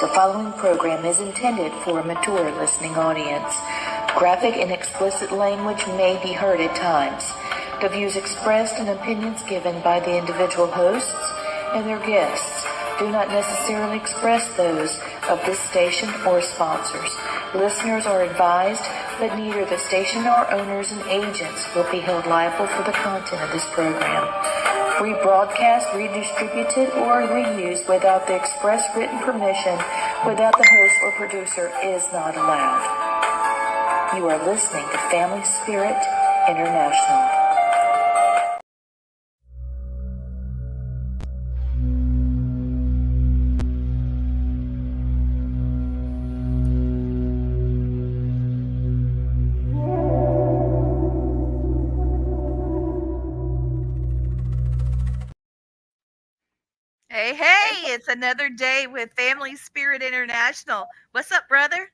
The following program is intended for a mature listening audience. Graphic and explicit language may be heard at times. The views expressed and opinions given by the individual hosts and their guests do not necessarily express those of this station or sponsors. Listeners are advised that neither the station nor owners and agents will be held liable for the content of this program. Rebroadcast, redistributed, or reused without the express written permission without the host or producer is not allowed. You are listening to Family Spirit International. Hey, it's another day with Family Spirit International. What's up, brother?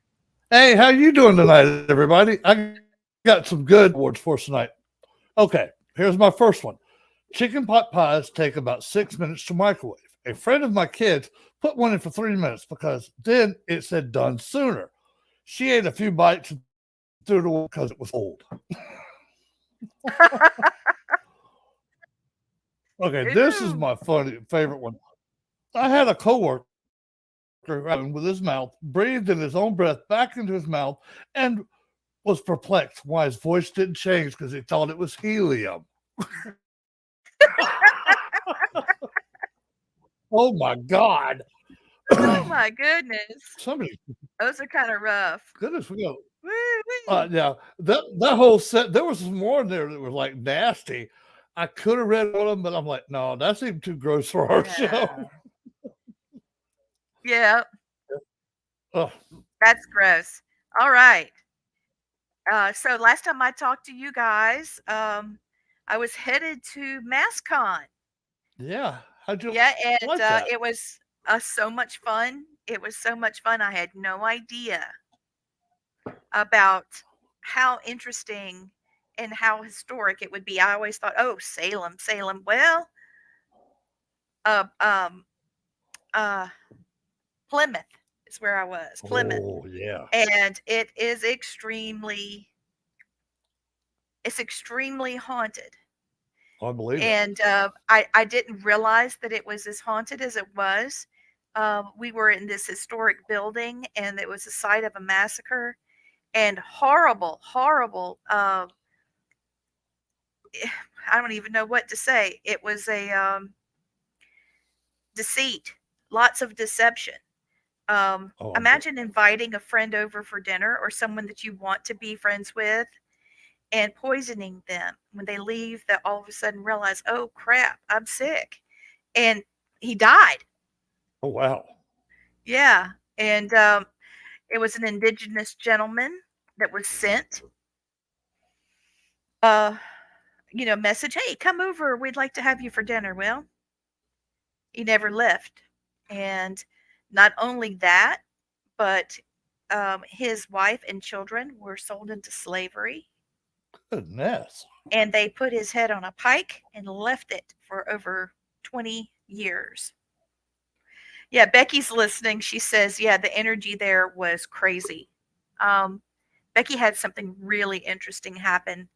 Hey, how you doing tonight, everybody? I got some good awards for us tonight. Okay, here's my first one. Chicken pot pies take about 6 minutes to microwave. A friend of my kids put one in for 3 minutes because then it said done sooner. She ate a few bites and threw it away because it was old. Okay, this is Ooh. my funny favorite one. I had a coworker with his mouth, breathed in his own breath back into his mouth, and was perplexed why his voice didn't change because he thought it was helium. Oh my God. Oh my goodness. Somebody, Those are kind of rough. goodness, we go. Woo-wee. Yeah, that whole set, there was some more in there that was like nasty. I could have read one of them, but I'm like, no, that's even too gross for our show. Yeah. Yeah, Oh, that's gross. All right. So last time I talked to you guys, I was headed to MassCon. yeah. How'd you Yeah, and like that? it was so much fun. It was so much fun. I had no idea about how interesting and how historic it would be. I always thought, oh, Salem, Salem. Well, uh, um, uh, Plymouth is where I was, Plymouth, Oh, yeah. and it's extremely haunted. I believe it. And I didn't realize that it was as haunted as it was. We were in this historic building, and it was the site of a massacre and horrible, horrible. I don't even know what to say. It was a deceit, lots of deception. Oh, Imagine inviting a friend over for dinner or someone that you want to be friends with and poisoning them when they leave, that all of a sudden realize, oh crap, I'm sick. And he died. oh wow. Yeah. And it was an indigenous gentleman that was sent, uh, message, hey, come over. We'd like to have you for dinner. Well, he never left. And not only that, but his wife and children were sold into slavery, Goodness. and they put his head on a pike and left it for over 20 years. Yeah, Becky's listening. She says, yeah, the energy there was crazy. Um, Becky had something really interesting happen.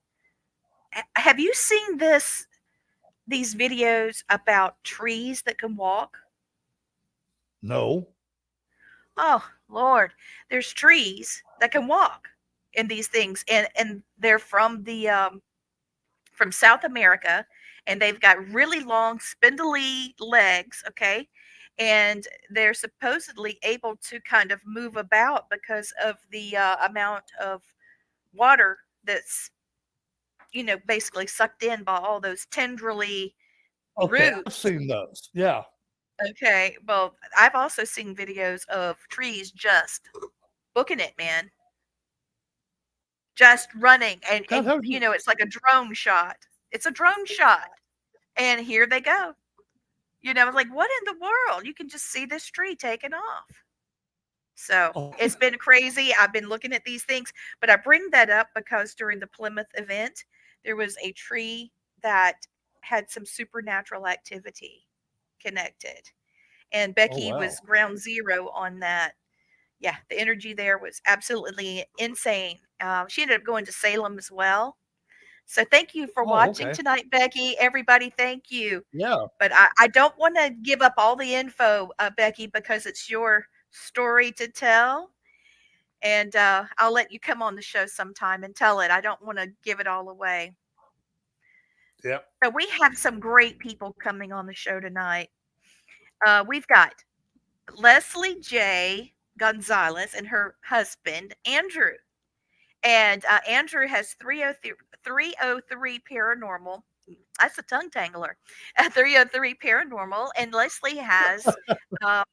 Have you seen these videos about trees that can walk? No. Oh, Lord. There's trees that can walk in these things, and they're from South America, and they've got really long, spindly legs, okay? And they're supposedly able to kind of move about because of the amount of water that's, basically sucked in by all those tendrily Okay, I've roots. seen those. Yeah. Okay, well, I've also seen videos of trees just booking it, man, just running, and God, how it's like a drone shot. It's a drone shot, and here they go. It's like, what in the world? You can just see this tree taking off. So oh, it's been crazy. I've been looking at these things, but I bring that up because during the Plymouth event, there was a tree that had some supernatural activity connected. and Oh, Becky wow. was ground zero on that. Yeah, the energy there was absolutely insane. She ended up going to Salem as well. So thank you for Oh, watching okay. tonight, Becky. Everybody, thank you. Yeah. But I don't want to give up all the info, Becky, because it's your story to tell. And I'll let you come on the show sometime and tell it. I don't want to give it all away. Yep. So we have some great people coming on the show tonight. We've got Leslie J. Gonzalez and her husband, Andrew. And Andrew has 303 Paranormal. That's a tongue tangler. 303 Paranormal. And Leslie has um,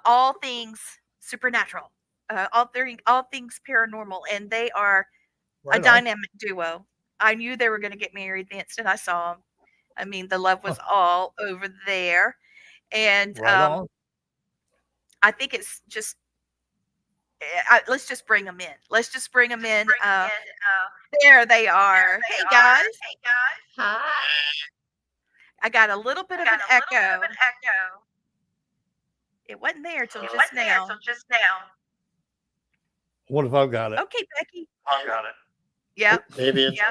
All Things Supernatural. All things paranormal, and they are a Right on. dynamic duo. I knew they were going to get married the instant I saw them. I mean, the love was Huh. all over there, and Right on. I think it's just let's just bring them in. Let's just bring them in. There they are. Hey guys, Hi. I got a little bit of an echo. It wasn't there till just now. What if I've got it? Okay, Becky. I've got it. Yep. Maybe it's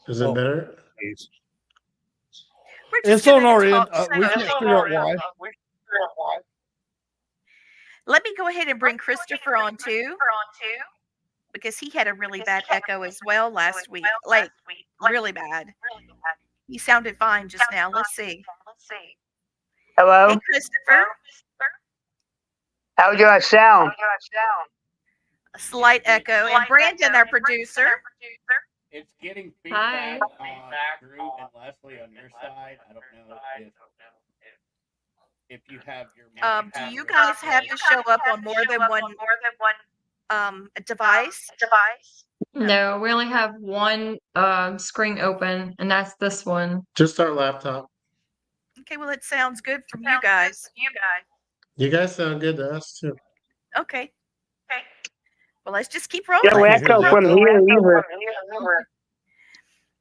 is it Oh. better? Please. We're just It's on gonna our end. talk We can't figure out why. Let me go ahead and bring Christopher on too, because he had a really bad echo as well last week. Like really bad. He sounded fine just now. Let's see. Hello? Hey, Christopher. How do I sound? A slight echo. And Brandon, our producer. It's getting Hi. feedback, Drew and Leslie on your side. I don't know if you have your. Do you guys have to show up on more than one device? No, we only have one screen open, and that's this one. Just our laptop. Okay, well, it sounds good from you guys. You guys sound good to us too. Okay. Well, let's just keep No rolling. I can hear echo the from echo. here either.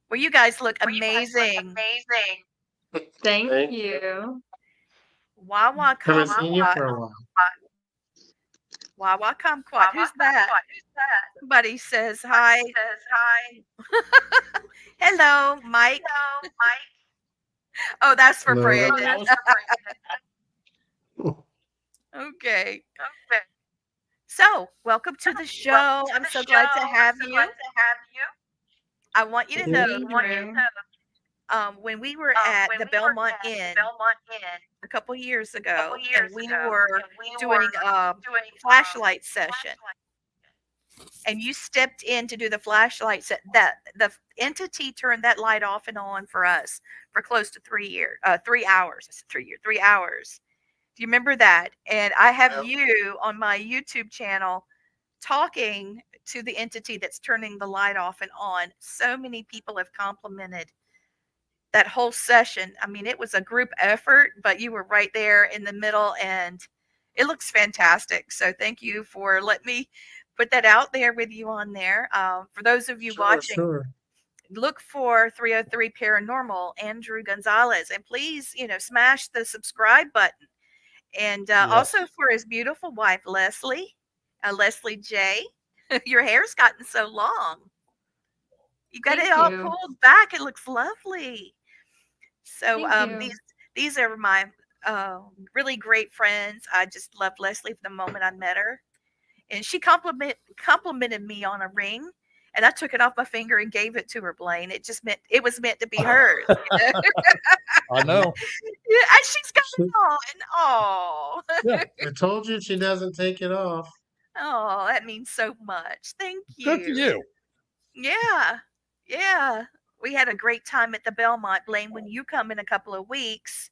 Well, you guys look amazing. Thank you. Wawa Haven't seen you Kumquat. for a while. Wawa Kumquat. Who's that? Somebody says hi. Hello, Mike. Oh, that's for Hello. Brandon. Okay. So, welcome to the show. I'm so glad to have you. I want you to know, Andrew. when we were at the Belmont Inn a couple years ago, and we were doing a flashlight session, and you stepped in to do the flashlight set, that the entity turned that light off and on for us for close to 3 hours. I said 3 hours. Do you remember that? And I have you on my YouTube channel talking to the entity that's turning the light off and on. So many people have complimented that whole session. I mean, it was a group effort, but you were right there in the middle, and it looks fantastic. So thank you for letting me put that out there with you on there. For those of you watching, Sure. look for 303 Paranormal, Andrew Gonzalez, and please, smash the subscribe button. And also for his beautiful wife, Leslie, Leslie J. Your hair's gotten so long. You got Thank it all you. pulled back. It looks lovely. So Thank you. these are my really great friends. I just loved Leslie from the moment I met her, and she complimented me on a ring, and I took it off my finger and gave it to her, Blaine. It was meant to be hers. I know. Yeah, and she's got it on. Oh, I told you she doesn't take it off. oh, that means so much. Thank Good for you. you. Yeah. We had a great time at the Belmont, Blaine. When you come in a couple of weeks,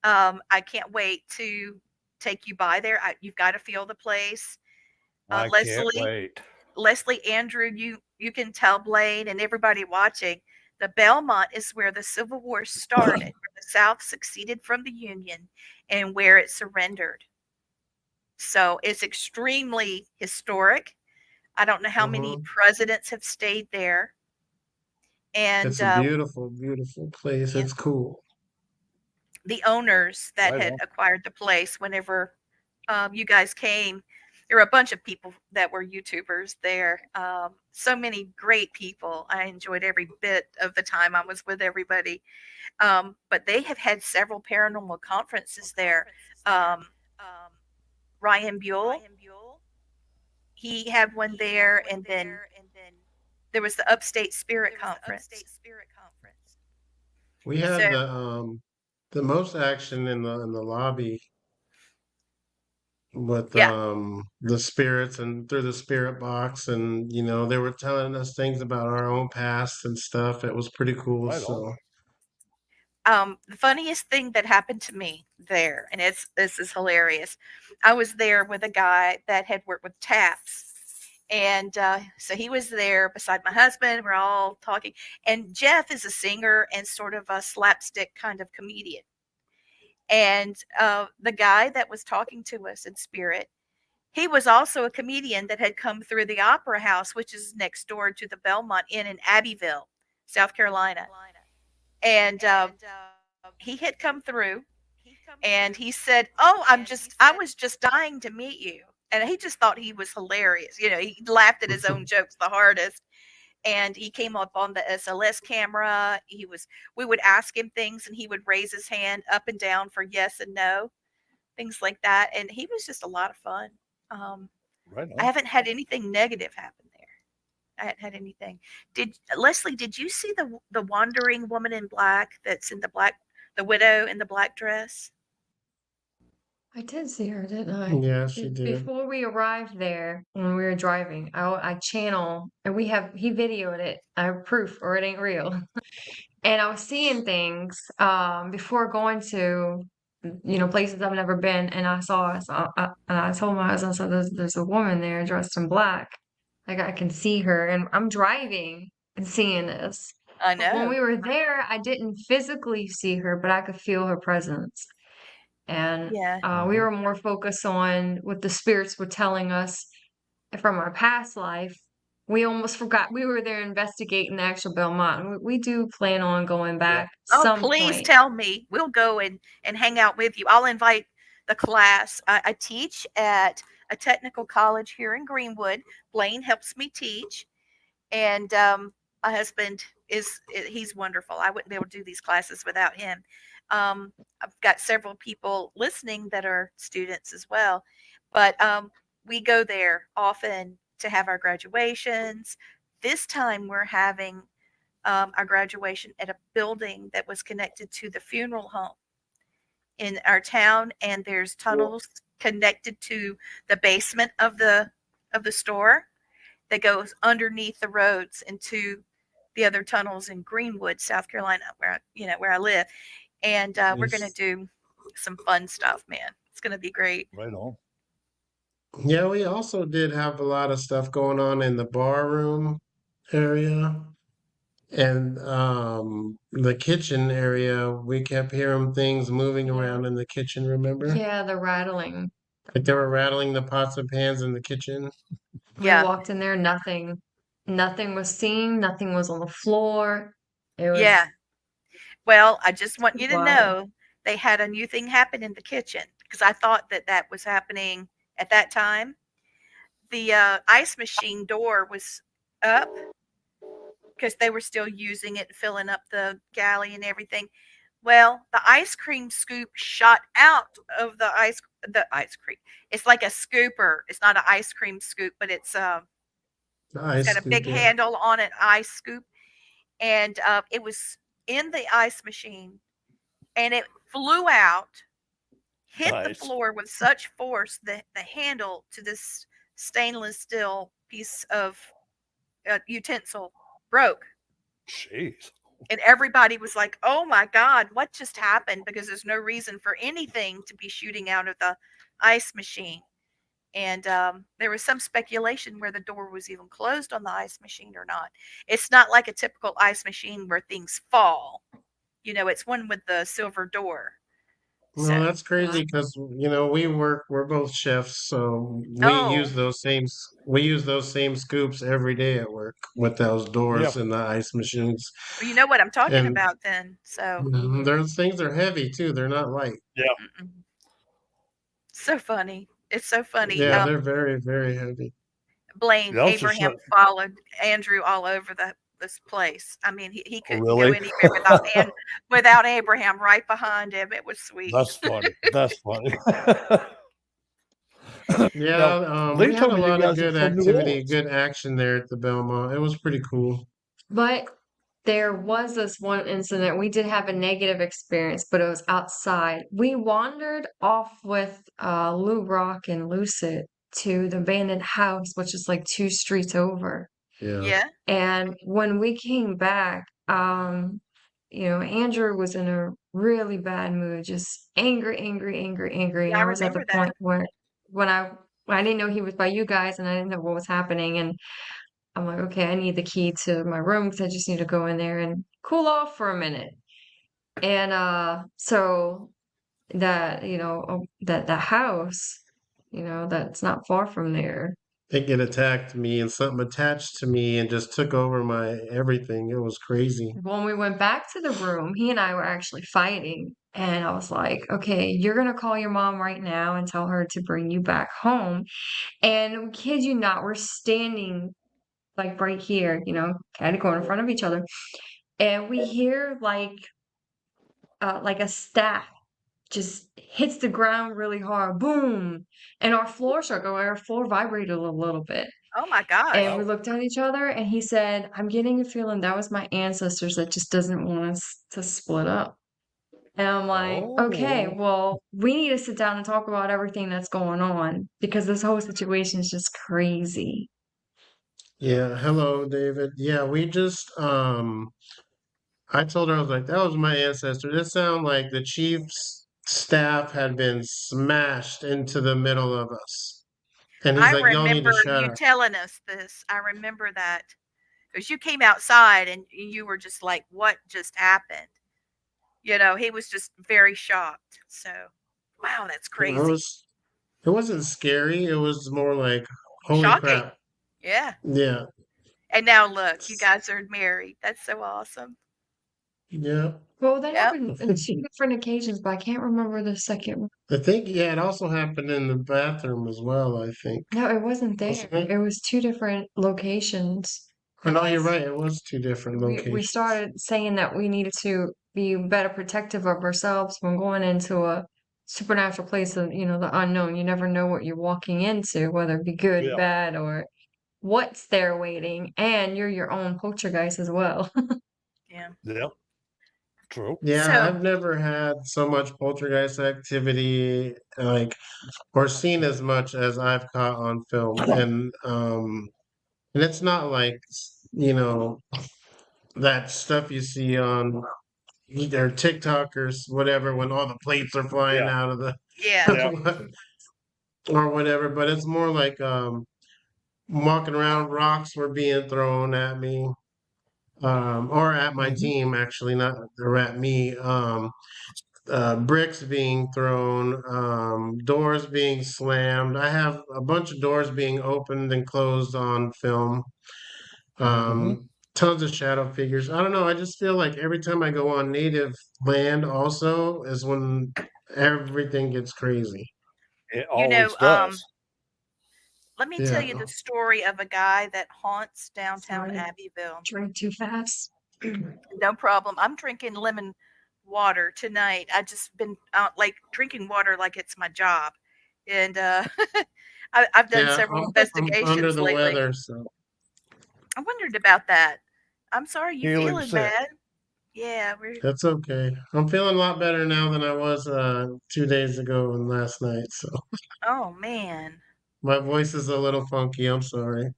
I can't wait to take you by there. You've got to feel the place. I can't Leslie, wait. Leslie, Andrew, you can tell Blaine and everybody watching. The Belmont is where the Civil War started, where the South seceded from the Union, and where it surrendered. So it's extremely historic. I don't know how many presidents have stayed there. And It's a beautiful, beautiful place. yeah. It's cool. the owners that Right had on. acquired the place whenever you guys came. There were a bunch of people that were YouTubers there. So many great people. I enjoyed every bit of the time I was with everybody. But they have had several paranormal conferences there. Um, Ryan Buell, he had one there, and then there was the Upstate Spirit Conference. We So had the most action in the lobby with yeah, the spirits and through the spirit box, and they were telling us things about our own past and stuff. It was pretty cool. Right on. So the funniest thing that happened to me there, and this is hilarious. I was there with a guy that had worked with taps, and so he was there beside my husband. We're all talking, and Jeff is a singer and sort of a slapstick kind of comedian. And the guy that was talking to us in spirit, he was also a comedian that had come through the Opera House, which is next door to the Belmont Inn in Abbeville, South Carolina. And he had come through, and he said, "Oh, I was just dying to meet you." And he just thought he was hilarious. He laughed at his own jokes the hardest. And he came up on the SLS camera. We would ask him things, and he would raise his hand up and down for yes and no, things like that. And he was just a lot of fun. Um, Right I on. haven't had anything negative happen there. I hadn't had anything. Did Leslie? Did you see the wandering woman in black that's in the widow in the black dress? I did see her, didn't I? yeah, she did. Before we arrived there, when we were driving, I channel, and he videoed it. I have proof, or it ain't real. And I was seeing things before going to places I've never been, and and I told my husband, so there's a woman there dressed in black, like I can see her, and I'm driving and seeing this. I But when know. we were there, I didn't physically see her, but I could feel her presence. And Yeah. we Mhm. were more focused on what the spirits were telling us from our past life. We almost forgot we were there investigating the actual Belmont. We do plan on going Yeah. back Oh, some please point. tell me. We'll go and hang out with you. I'll invite the class. I teach at a technical college here in Greenwood. Blaine helps me teach, and my husband he's wonderful. I wouldn't be able to do these classes without him. I've got several people listening that are students as well, but we go there often to have our graduations. This time we're having our graduation at a building that was connected to the funeral home in our town, and there's tunnels connected to the basement of the store that goes underneath the roads into the other tunnels in Greenwood, South Carolina, where I live. And we're going to Yes. do some fun stuff, man. It's going to be great. Right on. Yeah, we also did have a lot of stuff going on in the bar room area and the kitchen area. We kept hearing things moving Yeah. around in the kitchen, remember? Yeah, the rattling. Like they were rattling the pots and pans in the kitchen. We Yeah. walked in there, nothing was seen, nothing was on the floor. It Yeah. was Well, I just want you to wild. know they had a new thing happen in the kitchen because I thought that was happening at that time. The ice machine door was up because they were still using it, filling up the galley and everything. Well, the ice cream scoop shot out of the ice cream. It's like a scooper. It's not an ice cream scoop, but The it's ice got a scoop, big yeah. handle on it, ice scoop, and it was in the ice machine, and it flew out, hit the Nice. floor with such force that the handle to this stainless steel piece of utensil broke. Jeez. And everybody was like, "Oh my God, what just happened?" Because there's no reason for anything to be shooting out of the ice machine. And there was some speculation where the door was even closed on the ice machine or not. It's not like a typical ice machine where things fall. It's one with the silver door. So, Well, that's crazy because we're both chefs, so oh, we use those same scoops every day at work with those Yeah. doors and the ice machines. well, you know what I'm talking And about then. So, those things are heavy too. They're not light. Yeah. mm-mm. So funny. It's so funny. Yeah, they're very, very heavy. Blaine Yeah. Also, Abraham followed Andrew all over this place. I mean, he oh, couldn't go really? anywhere without Abraham right behind him. It was sweet. That's funny. That's funny. Yeah, Now, we Lee had told a me you lot of guys are good from New activity, Orleans. good action there at the Belmont. It was pretty cool. But there was this one incident. We did have a negative experience, but it was outside. We wandered off with Lou Rock and Lucid to the abandoned house, which is like 2 streets over. Yeah. Yeah, And when we came back, Andrew was in a really bad mood, just angry, angry, angry, angry. yeah, And I I was at the remember that. point where when I didn't know he was by you guys and I didn't know what was happening. And I'm like, okay, I need the key to my room because I just need to go in there and cool off for a minute. And so that house, that's not far from there. It attacked me and something attached to me and just took over my everything. It was crazy. When we went back to the room, he and I were actually fighting. And I was like, okay, you're going to call your mom right now and tell her to bring you back home. And kid you not, we're standing like right here, kind of going in front of each other. And we hear like a staff just hits the ground really hard, boom. And our floor shook, or our floor vibrated a little bit. Oh my And gosh. we Wow. looked at each other, and he said, I'm getting a feeling that was my ancestors that just doesn't want us to split up. And I'm like, okay, Oh. well, we need to sit down and talk about everything that's going on because this whole situation is just crazy. Yeah. Hello, David. Yeah, we just I told her I was like, that was my ancestor. This sounded like the chief's staff had been smashed into the middle of us. And he's I like, y'all need to remember shut you up. telling us this. I remember that because you came outside and you were just like, what just happened? He was just very shocked. So, wow, that's crazy. It wasn't scary. It was more like, holy Shocking. crap. Yeah. Yeah. And now look, you guys are married. That's so awesome. Yeah. Well, that Yep. happened on 2 different occasions, but I can't remember the second one. I think, yeah, it also happened in the bathroom as well, I think. No, it wasn't there. Wasn't it? It was 2 different locations. Oh, no, you're right. It was two different We locations. started saying that we needed to be better protective of ourselves when going into a supernatural place of, the unknown. You never know what you're walking into, whether it be good, Yeah. bad, or what's there waiting, and you're your own poltergeist as well. Yeah. Yeah. True. Yeah, So, I've never had so much poltergeist activity, like, or seen as much as I've caught on film. And it's not like, you know, that stuff you see on either TikTok or whatever when all the plates are flying Yeah. out of the yeah. Yeah. or whatever, but it's more like walking around, rocks were being thrown at me. Or at my Hmm. team actually, not or at me. Bricks being thrown, doors being slammed. I have a bunch of doors being opened and closed on film. Hmm. Tons of shadow figures. I don't know. I just feel like every time I go on native land, also is when everything gets crazy. It You know, always does. let me tell you Yeah. the story of a guy that haunts downtown Sorry, Abbeville. drink too fast. No problem. I'm drinking lemon water tonight. I just been like drinking water like it's my job, and I've done Yeah. several I'm under investigations the lately. weather, so I wondered about that. I'm sorry you Healing feeling sick. bad. Yeah, we're that's okay. I'm feeling a lot better now than I was 2 days ago and last night. So oh man. my voice is a little funky. I'm sorry.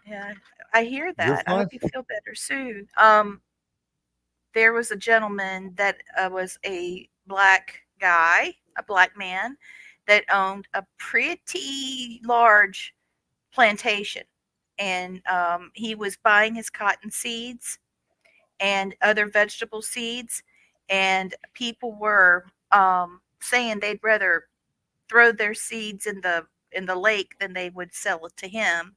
Yeah, I hear You're that. I fine. hope you feel better soon. There was a gentleman that was a black guy, a black man, that owned a pretty large plantation. And he was buying his cotton seeds and other vegetable seeds. And people were saying they'd rather throw their seeds in the lake than they would sell it to him.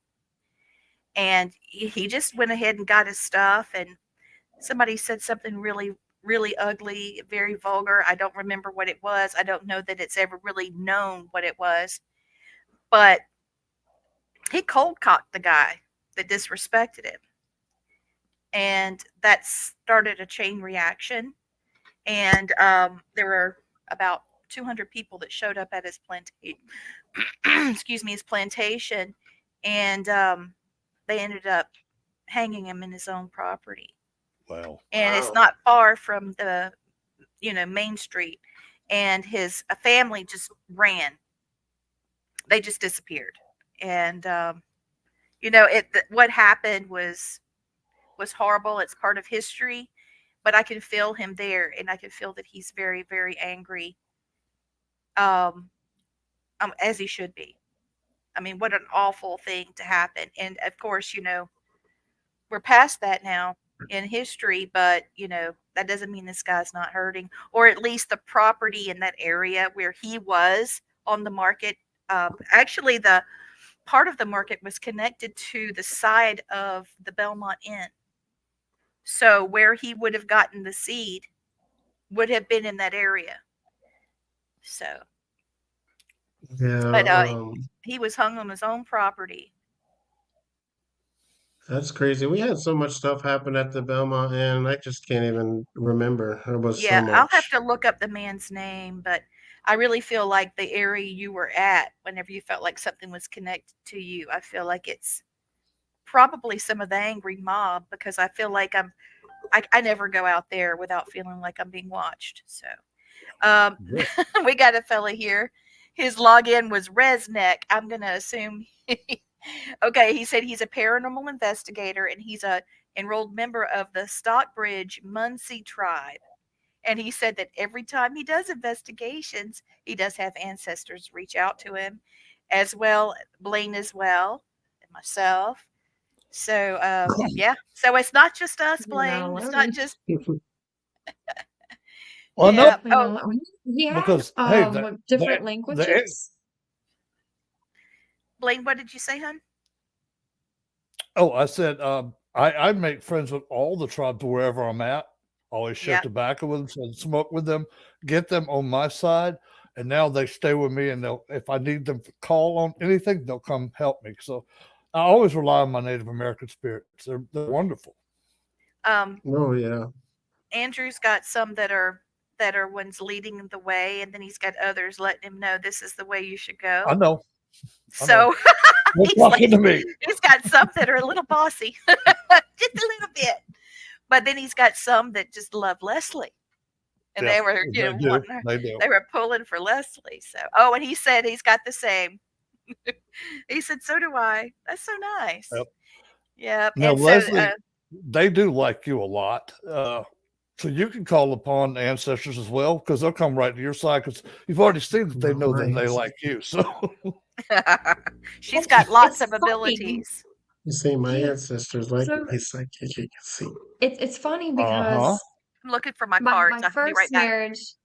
And he just went ahead and got his stuff. And somebody said something really, really ugly, very vulgar. I don't remember what it was. I don't know that it's ever really known what it was. But he cold cocked the guy that disrespected him. And that started a chain reaction. And there were about 200 people that showed up at his plantation. Excuse me, his plantation, and they ended up hanging him in his own property. Wow. And it's not far from the main street. And his family just ran. They just disappeared. And what happened was horrible. It's part of history, but I can feel him there, and I can feel that he's very, very angry, um, as he should be. I mean, what an awful thing to happen. And of course, we're past that now in history, but that doesn't mean this guy's not hurting, or at least the property in that area where he was on the market. Actually, the part of the market was connected to the side of the Belmont Inn. So where he would have gotten the seed would have been in that area. So, Yeah, but he was hung on his own property. that's crazy. We had so much stuff happen at the Belmont Inn. I just can't even remember. There was so Yeah, I'll have much. to look up the man's name, but I really feel like the area you were at, whenever you felt like something was connected to you, I feel like it's probably some of the angry mob, because I feel like I never go out there without feeling like I'm being watched. So, Yeah. we got a fella here. His login was Resneck. I'm gonna assume. Okay, he said he's a paranormal investigator and he's a enrolled member of the Stockbridge Munsee tribe. And he said that every time he does investigations, he does have ancestors reach out to him, as well Blaine as well, and myself. So yeah, so it's not just us, You're not Blaine. It's not alone. just Well, no, yeah. Definitely Oh, not alone. He had because hey, what, different the languages. Blaine, what did you say, hun? oh, I said I make friends with all the tribes wherever I'm at. Always share Yeah. tobacco with them, smoke with them, get them on my side, and now they stay with me. And they'll, if I need them to call on anything, they'll come help me. So I always rely on my Native American spirits. They're wonderful. Oh yeah. Andrew's got some that are ones leading the way, and then he's got others letting him know this is the way you should I go. know. So They're he's like, talking to me. he's got some that are a little bossy, just a little bit, but then he's got some that just love Leslie, and Yeah, they were they do. wanting her, They do. they were pulling for Leslie. So and he said he's got the same. He said so do I. That's so nice. Yep. Yep. Now, And so Leslie, they do like you a lot. So you can call upon ancestors as well, because they'll come right to your side, because you've already seen that they know that they Right. like you. So she's got lots It's of funny. abilities. You see, my Yeah. ancestors like So my psychic, you can see. it's funny uh-huh. because I'm looking for my my cards. I'll be right first back. marriage,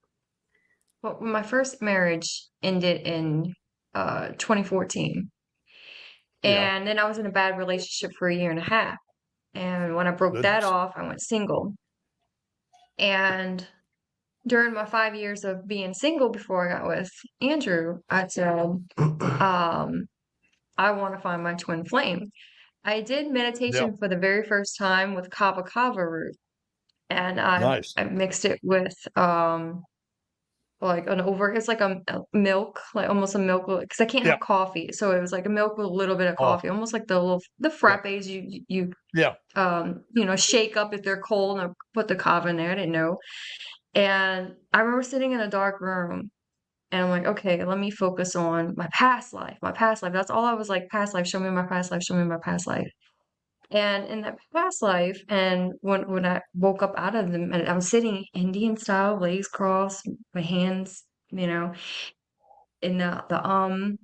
well, my first marriage ended in 2014. Yeah. And then I was in a bad relationship for a year and a half. And when I broke that Goodness. off, I went single. And during my 5 years of being single before I got with Andrew, I said, I want to find my twin flame. I did Yeah. meditation for the very first time with kava kava root, and I Nice. mixed it with like it's like a milk, like almost a milk, because I can't Yeah. have coffee, so it was like a milk with a little bit of Oh, coffee, almost like the yeah. frappes you Yeah. shake up if they're cold and put the kava in there. I didn't know, and I remember sitting in a dark room. And I'm like, okay, let me focus on my past life. My past life. That's all I was like, past life, show me my past life, show me my past life. And in that past life, and when I woke up out of them, and I was sitting Indian style, legs crossed, my hands, in the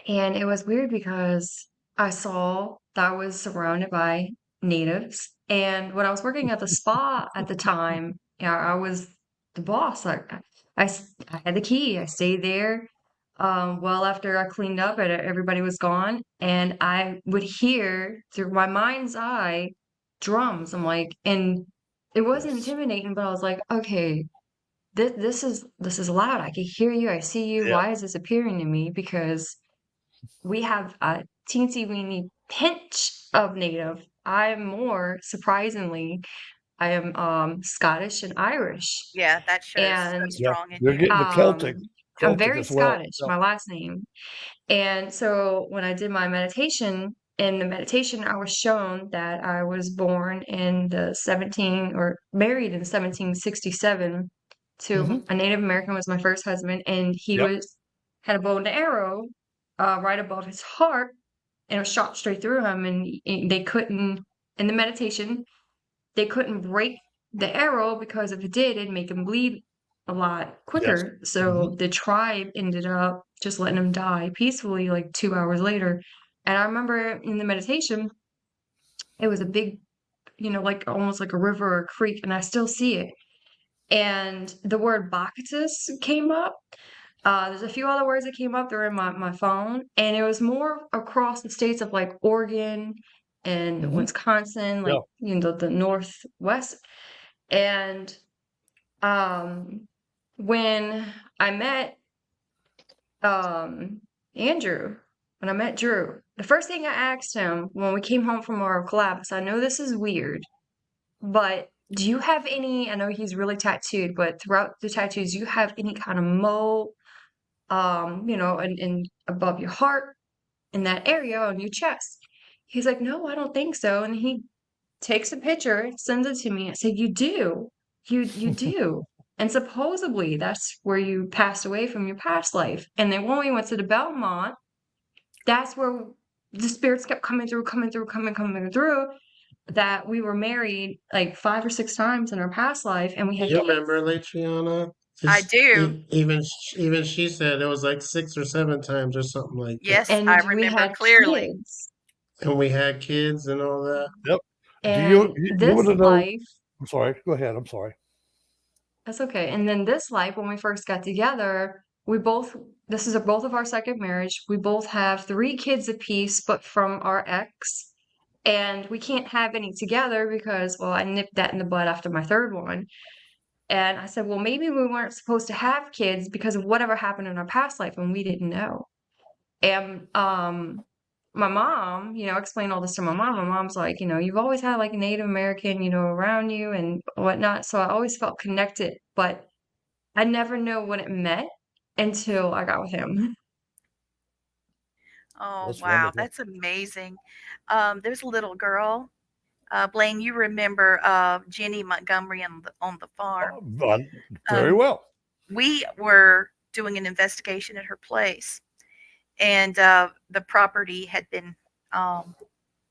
and it was weird because I saw that I was surrounded by natives. And when I was working at the spa at the time, yeah, I was the boss. Like I had the key. I stayed there. Well after I cleaned up and everybody was gone, and I would hear through my mind's eye drums. I'm like, and it wasn't Yes. intimidating, but I was like, okay, this is loud. I can hear you. I see you. Yep. Why is this appearing to me? Because we have a teensy weeny pinch of native. I'm more surprisingly, I am Scottish and Irish, Yeah, that shows so and Yeah. strong in You're you. getting the um, I'm Celtic very as well. Scottish. Yep. My last name. And so when I did my meditation, in the meditation, I was shown that I was born in the 17 or married in 1767 Hmm. to a Native American was my first husband, and he Yep. was had a bow and arrow right above his heart, and it was shot straight through him, and they couldn't in the meditation they couldn't break the arrow because if it did, it'd make him bleed a lot Yes. quicker. Hmm. So the tribe ended up just letting him die peacefully like 2 hours later. And I remember in the meditation, it was a big, like almost like a river or a creek, and I still see it. And the word Bacchus came up. There's a few other words that came up. They're in my phone, and it was more across the states of like Oregon and Hmm. Wisconsin, like Yeah. the Northwest. And um, when I met um Andrew, when I met Drew, the first thing I asked him when we came home from our collab is, I know this is weird, but do you have any? I know he's really tattooed, but throughout the tattoos, do you have any kind of mole, and above your heart in that area on your chest? He's like, no, I don't think so. And he takes a picture, sends it to me. I said, you do. You do. And supposedly that's where you passed away from your past life. And then when we went to the Belmont, that's where the spirits kept coming through, coming through, that we were married like 5 or 6 times in our past life, and we had You kids. remember, Latriana? I Just do. even she said it was like 6 or 7 times or something like that. Yes, I And we remember had clearly. kids. And we had kids and all that. Yep. Do And you want this to know? life, I'm sorry. Go ahead. I'm sorry. that's okay. And then this life, when we first got together, this is both of our second marriage. We both have 3 kids apiece, but from our ex. And we can't have any together because, well, I nipped that in the bud after my third one. And I said, well, maybe we weren't supposed to have kids because of whatever happened in our past life and we didn't know. And my mom, explained all this to my mom. My mom's like, you've always had like a Native American, around you and whatnot. So I always felt connected, but I never know what it meant until I got with him. Oh, That's wow, wonderful. that's amazing. There's a little girl. Blaine, you remember Jenny Montgomery on the farm. Very Um, well. we were doing an investigation at her place, and the property had been, um,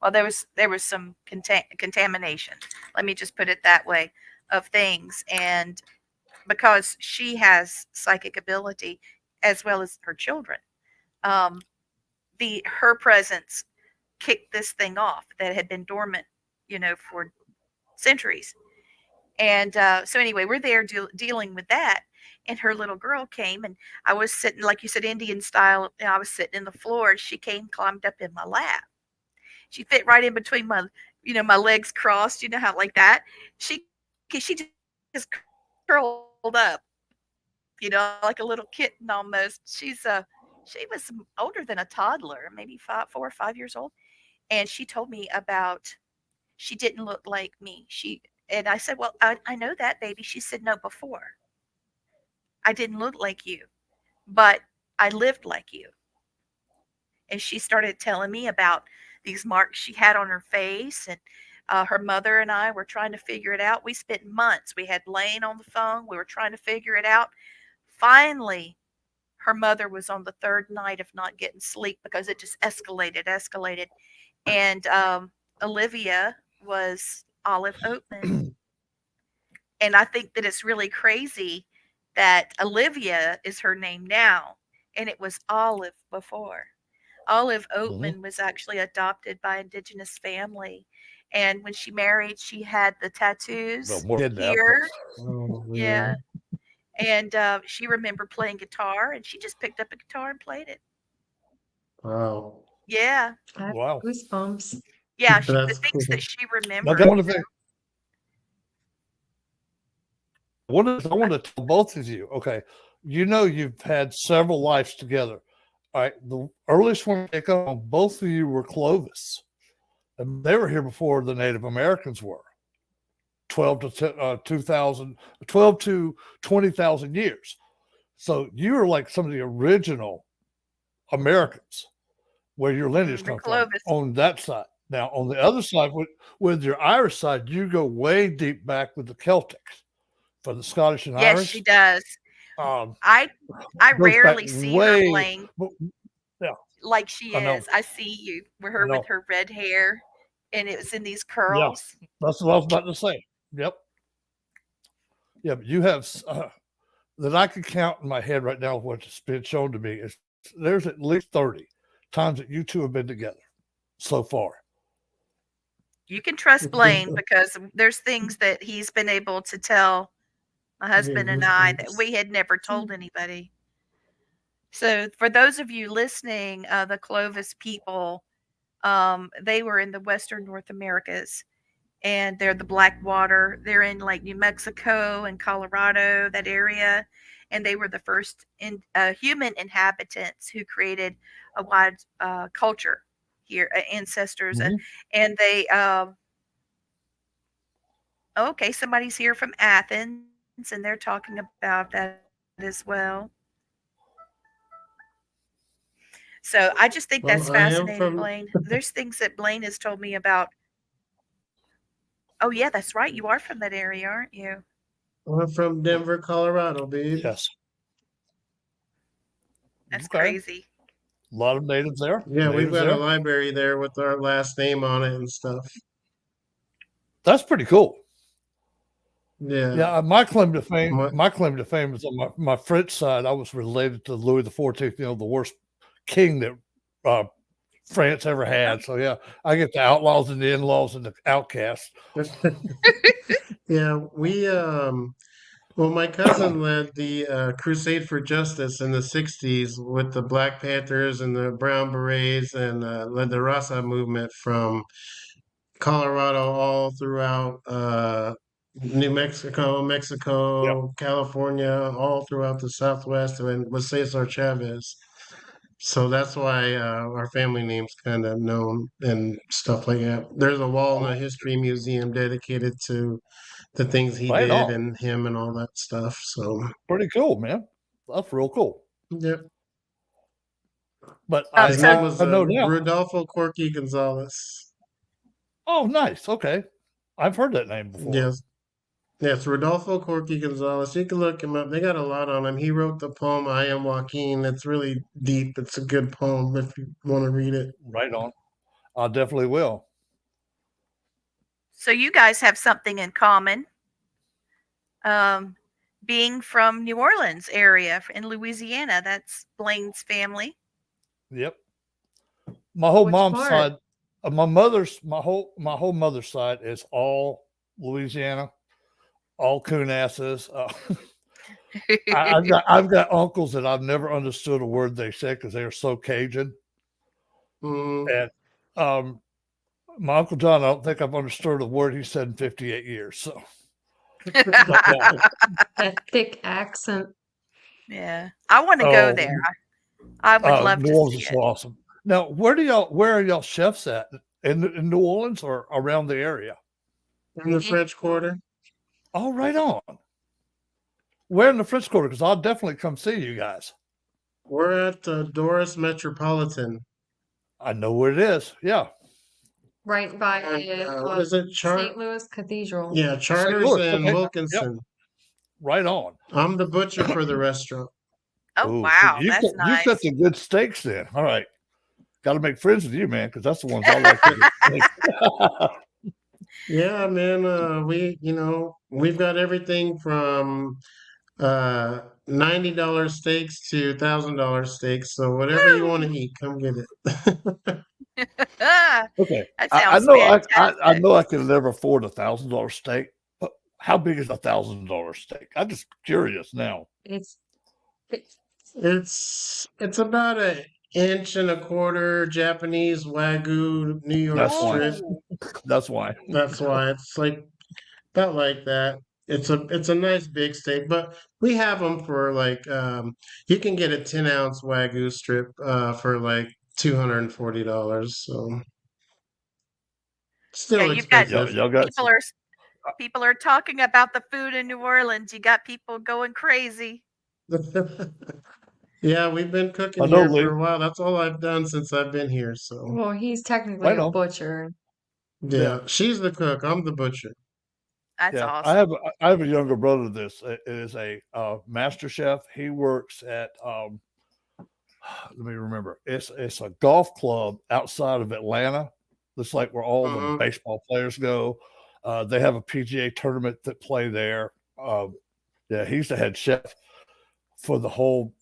well, there was some contamination. Let me just put it that way, of things, and because she has psychic ability as well as her children, um, the her presence kicked this thing off that had been dormant, for centuries. And so anyway, we're there dealing with that. And her little girl came, and I was sitting, like you said, Indian style. And I was sitting in the floor. She came, climbed up in my lap. She fit right in between my legs crossed. You know how like that. She just curled up, like a little kitten almost. She was older than a toddler, maybe 4 or 5 years old. And she told me about she didn't look like me. And I said, "Well, I know that, baby." She said, "No, before. I didn't look like you, but I lived like you." And she started telling me about these marks she had on her face, and her mother and I were trying to figure it out. We spent months. We had Blaine on the phone. We were trying to figure it out. Finally, her mother was on the third night of not getting sleep because it just escalated. And Olivia was Olive Oatman. And I think that it's really crazy that Olivia is her name now, and it was Olive before. Olive Hmm. Oatman was actually adopted by Indigenous family, and when she married, she had the Well, tattoos more kidnapped, but here. Oh, Yeah, yeah. And she remembered playing guitar, and she just picked up a guitar and played it. Wow. Yeah, I have Wow. goosebumps. yeah. The That's things cool. that she Now, remembered. one of the things I want to tell both of you. Okay, you've had several lives together. All right, the earliest one to take on both of you were Clovis, and they were here before the Native Americans were. 12 to 20,000 years. So you are like some of the original Americans where your lineage The comes from Clovis. on that side. Now, on the other side, with your Irish side, you go way deep back with the Celtics for the Scottish and Yes, she Irish. does. Um, I goes back rarely see her, way, Blaine, but yeah, like she I know, is. I see you with I her with know. her red hair, and it was in these Yeah, curls. that's what I was about to say. Yep. Yeah, but you have that I can count in my head right now. What's been shown to me is there's at least 30 times that you two have been together so far. You can trust Blaine because there's things that he's been able to tell my Yeah, husband and I that goosebumps. we had never told anybody. So, for those of you listening, the Clovis people, they were in the Western North Americas, and they're the Blackwater. They're in like New Mexico and Colorado, that area, and they were the first human inhabitants who created a wide culture here, ancestors, Mhm. and they. Okay, somebody's here from Athens, and they're talking about that as well. So I just think Well, that's I am fascinating, from Blaine. There's things that Blaine has told me about. Oh, yeah, that's right. You are from that area, aren't you? I'm from Denver, Colorado, babe. Yes. That's Okay. A crazy. lot of natives there. Yeah, we've Natives got a there. library there with our last name on it and stuff. That's pretty cool. Yeah. Yeah, my claim to fame. What? My claim to fame is on my French side. I was related to Louis XIV. The worst king that uh, France ever Oh, had. So yeah, I get the outlaws and the in-laws and the outcasts. Yeah, well, my cousin led the Crusade for Justice in the 60s with the Black Panthers and the Brown Berets and led the Rasa movement from Colorado all throughout New Mexico, Yep. Mexico, California, all throughout the Southwest, and with Cesar Chavez. So that's why our family name's kind of known and stuff like that. There's a wall in the history museum dedicated to the things he Right did on. and him and all that stuff. So, Pretty cool, man. That's real cool. yep. But His so name I was know now. Rodolfo Corky Gonzalez. Oh, nice. Okay, I've heard that name before. Yes. Yes, Rodolfo Corky Gonzalez. You can look him up. They got a lot on him. He wrote the poem I Am Joaquin. It's really deep. It's a good poem if you want to read it. Right on. I definitely will. so you guys have something in common. Um, being from New Orleans area in Louisiana, that's Blaine's family. Yep. My whole Which mom's part? side, my whole mother's side is all Louisiana, all coon asses. I've got uncles that I've never understood a word they said because they are so Cajun. Mm. And um, my uncle John, I don't think I've understood a word he said in 58 years. So, but yeah. That thick accent. Yeah, I want to go Oh, there. I would love New to Orleans see is it. so awesome. Now, where are y'all chefs at in New Orleans or around the area? In the French Quarter. Oh, right on. Where in the French Quarter? Because I'll definitely come see you guys. We're at Doris Metropolitan. I know where it is. Yeah, Right by And, what is it? St. Louis Cathedral. Yeah, St. Charters Louis. and Okay. Yep. Wilkinson. Right on. I'm the butcher for the restaurant. Oh Oh, so wow, that's you've got nice. the good steaks then. All right. Got to make friends with you, man, because that's the ones I like to get. Yeah, man. We've got everything from $90 steaks to $1,000 steaks. So whatever you want to Woo! eat, come get it. That Okay. I sounds know I fantastic. know I can never afford $1,000 steak, but how big is $1,000 steak? I'm just curious now. It's It's about an inch and a quarter Japanese Wagyu New York That's why. strip. Oh, That's why. That's why it's like about like that. It's a nice big steak, but we have them for like you can get a 10-ounce Wagyu strip for like $240. So yeah, still you've got expensive. Y'all got people some. are people are talking about the food in New Orleans. You got people going crazy. Yeah, we've been cooking I know, here Lee. for a while. That's all I've done since I've been here. So well, he's technically I a know. butcher. Yeah. yeah, she's the cook. I'm the butcher. That's Yeah. awesome. I have a younger brother. This is a master chef. He works at let me remember. It's a golf club outside of Atlanta. That's like where all the Hmm. baseball players go. They have a PGA tournament that play there. Yeah, he's the head chef for the whole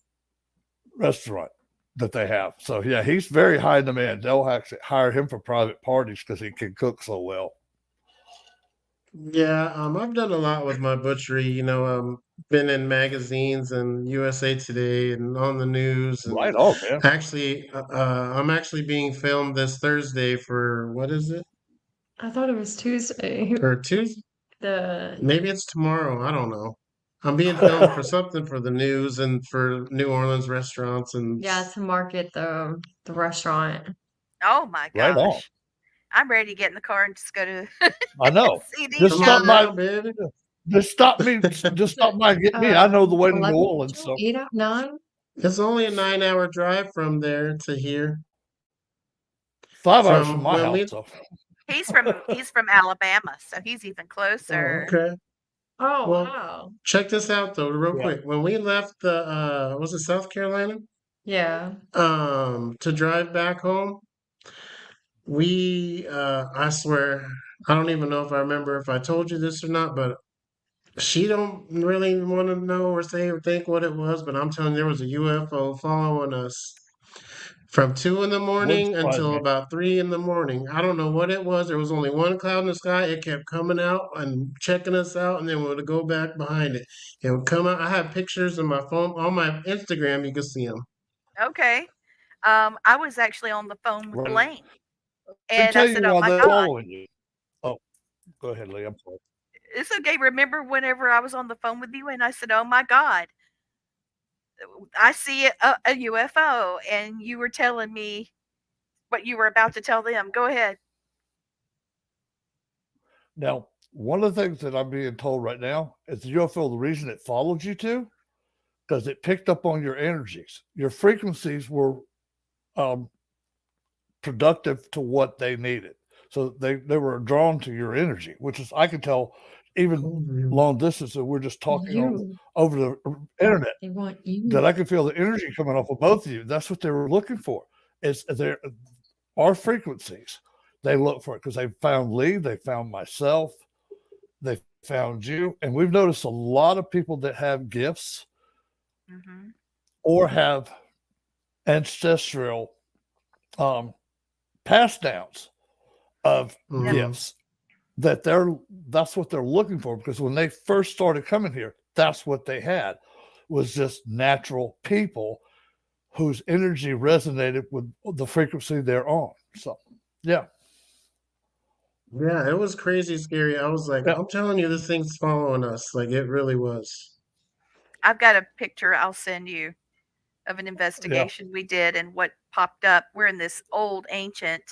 restaurant that they have. So yeah, he's very high in demand. They'll actually hire him for private parties because he can cook so well. Yeah, I've done a lot with my butchery. Been in magazines and USA Today and on the news, and Right on, man. actually, I'm actually being filmed this Thursday for what is it? I thought it was Tuesday. Or Tuesday? The Maybe it's tomorrow. I don't know. I'm being filmed for something for the news and for New Orleans restaurants and yeah, to market the restaurant. Oh my Right on. gosh. I'm ready to get in the car and just go to I know. see these Just come stop on guys. by. now, baby. Just stop me. Just stop by and get me. I know the way to New 11, Orleans, so 8 out 9. It's only a 9-hour drive from there to here. 5 hours from From my when house. we So He's from Alabama, so he's even Oh, closer. okay. Oh Well, wow. check this out though, real yeah. quick. When we left the was it South Carolina? Yeah. To drive back home, we I swear, I don't even know if I remember if I told you this or not, but she don't really want to know or say or think what it was, but I'm telling you, there was a UFO following us from 2 in the Wouldn't morning surprise until me. about 3 in the morning. I don't know what it was. There was only one cloud in the sky. It kept coming out and checking us out, and then we would go back behind it. It would come out. I have pictures on my phone, on my Instagram. You can see them. Okay. I was actually on the phone with Let Blaine, me and I tell said, you "Oh why my they're God, following you. Oh, go ahead, Lee. I'm sorry. it's okay." Remember whenever I was on the phone with you, and I said, "Oh my God, I see a UFO," and you were telling me what you were about to tell them. Go ahead. Now, one of the things that I'm being told right now is the UFO, the reason it followed you to, because it picked up on your energies. Your frequencies were um, productive to what they needed. So they were drawn to your energy, which is, I can tell, even Oh, long distance that we're just talking on You. over the internet, They want that you. I can feel the energy coming off of both of you. That's what they were looking for. Is there our frequencies? They look for it because they found Lee, they found myself, they found you, and we've noticed a lot of people that have gifts Hmm. or have ancestral um, pass downs of Yep. mhm. gifts that's what they're looking for, because when they first started coming here, that's what they had was just natural people whose energy resonated with the frequency they're on. So yeah. Yeah, it was crazy scary. I was like, Yeah. I'm telling you, this thing's following us. Like it really was. I've got a picture I'll send you of an Yeah. investigation we did and what popped up. We're in this old ancient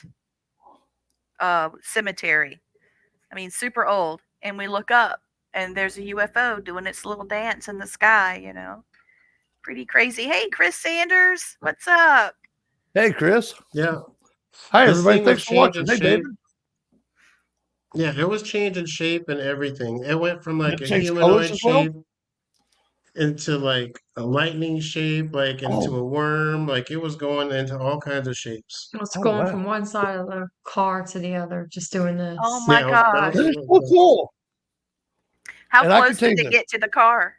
cemetery. I mean, super old. And we look up and there's a UFO doing its little dance in the sky. Pretty crazy. Hey, Chris Sanders, what's up? Hey, Chris. Yeah, Hi, this everybody. thing was Thanks for watching. changing Hey, David. shape. Yeah, it was changing shape and everything. It went from Did like it a change colors humanoid as well? shape into like a lightning shape, like into Oh, a worm. Like it was going into all kinds of shapes. It's oh, going from wow. one side of the car to the other, just doing Oh this. my Yeah, I was gosh. That bouncing is like so that. cool. How And I can close tell did you it this. get to the car?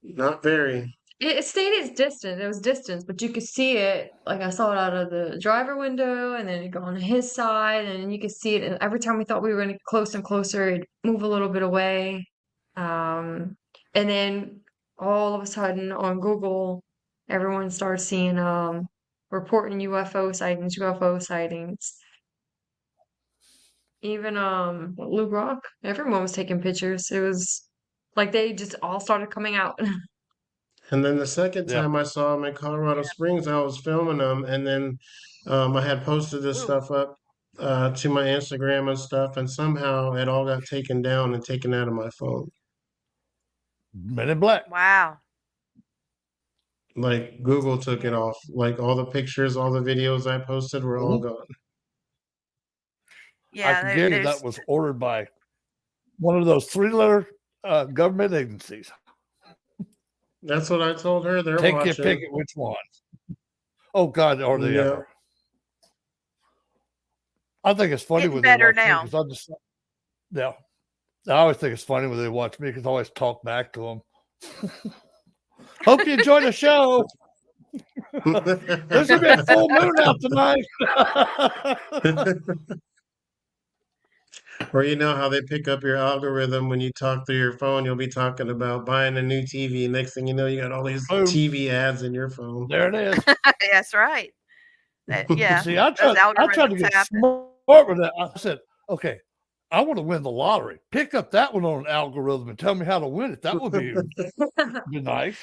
Not very. It stayed its distance. It was distance, but you could see it. Like I saw it out of the driver window, and then it go on his side, and you could see it. And every time we thought we were going to get close and closer, it'd move a little bit away. And then all of a sudden on Google, everyone started seeing reporting UFO sightings, UFO sightings. Even Lou Rock, everyone was taking pictures. It was like they just all started coming out. And then the second Yeah. time I saw him in Colorado Springs, I was filming them, and then I had posted this Ooh, stuff up to my Instagram and stuff, and somehow it all got taken down and taken out of my phone. Men in Black. wow. Like Google took it Yeah. off. Like all the pictures, all the videos I posted were all Mhm. gone. I Yeah, can guarantee that there's was ordered by one of those three-letter government agencies. That's what I told her. They're Take your pick watching. at which one. Oh God, are they Yeah. ever? I think it's funny getting when they better watch me now. because yeah, I always think it's funny when they watch me because I always talk back to them. Hope you enjoy the show. There's gonna be a full moon out tonight. Or you know how they pick up your algorithm when you talk through your phone, you'll be talking about buying a new TV. Next thing you know, you got all these Boom, TV ads in your phone. there it is. That's right. Yeah, See, those I tried to algorithms get happen. smart with that. I said, okay, I want to win the lottery. Pick up that one on an algorithm and tell me how to win it. That would be nice.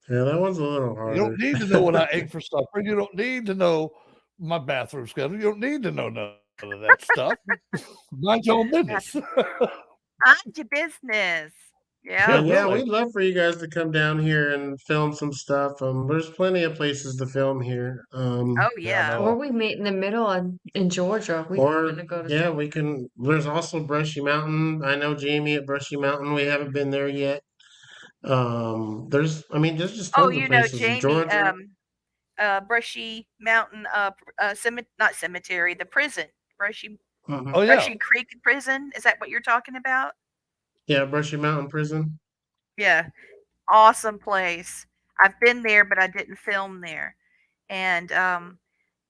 Yeah, that one's a little You harder. don't need to know what I ate for supper. You don't need to know my bathroom schedule. You don't need to know none of that stuff. Mind your own That's business. mind your business. Yeah, Yeah. But yeah, really. we'd love for you guys to come down here and film some stuff. There's plenty of places to film here. Oh Yeah, I yeah. Or know. we meet in the middle in Georgia. We Or want to go to yeah, Georgia. we can. There's also Brushy Mountain. I know Jamie at Brushy Mountain. We haven't been there yet. I mean, there's just Oh, tons of places. Jamie, Georgia. Brushy Mountain, not cemetery, the prison, Brushy Mhm. Oh, yeah. Brushy Creek Prison. Is that what you're talking about? Yeah, Brushy Mountain Prison. Yeah, awesome place. I've been there, but I didn't film there. And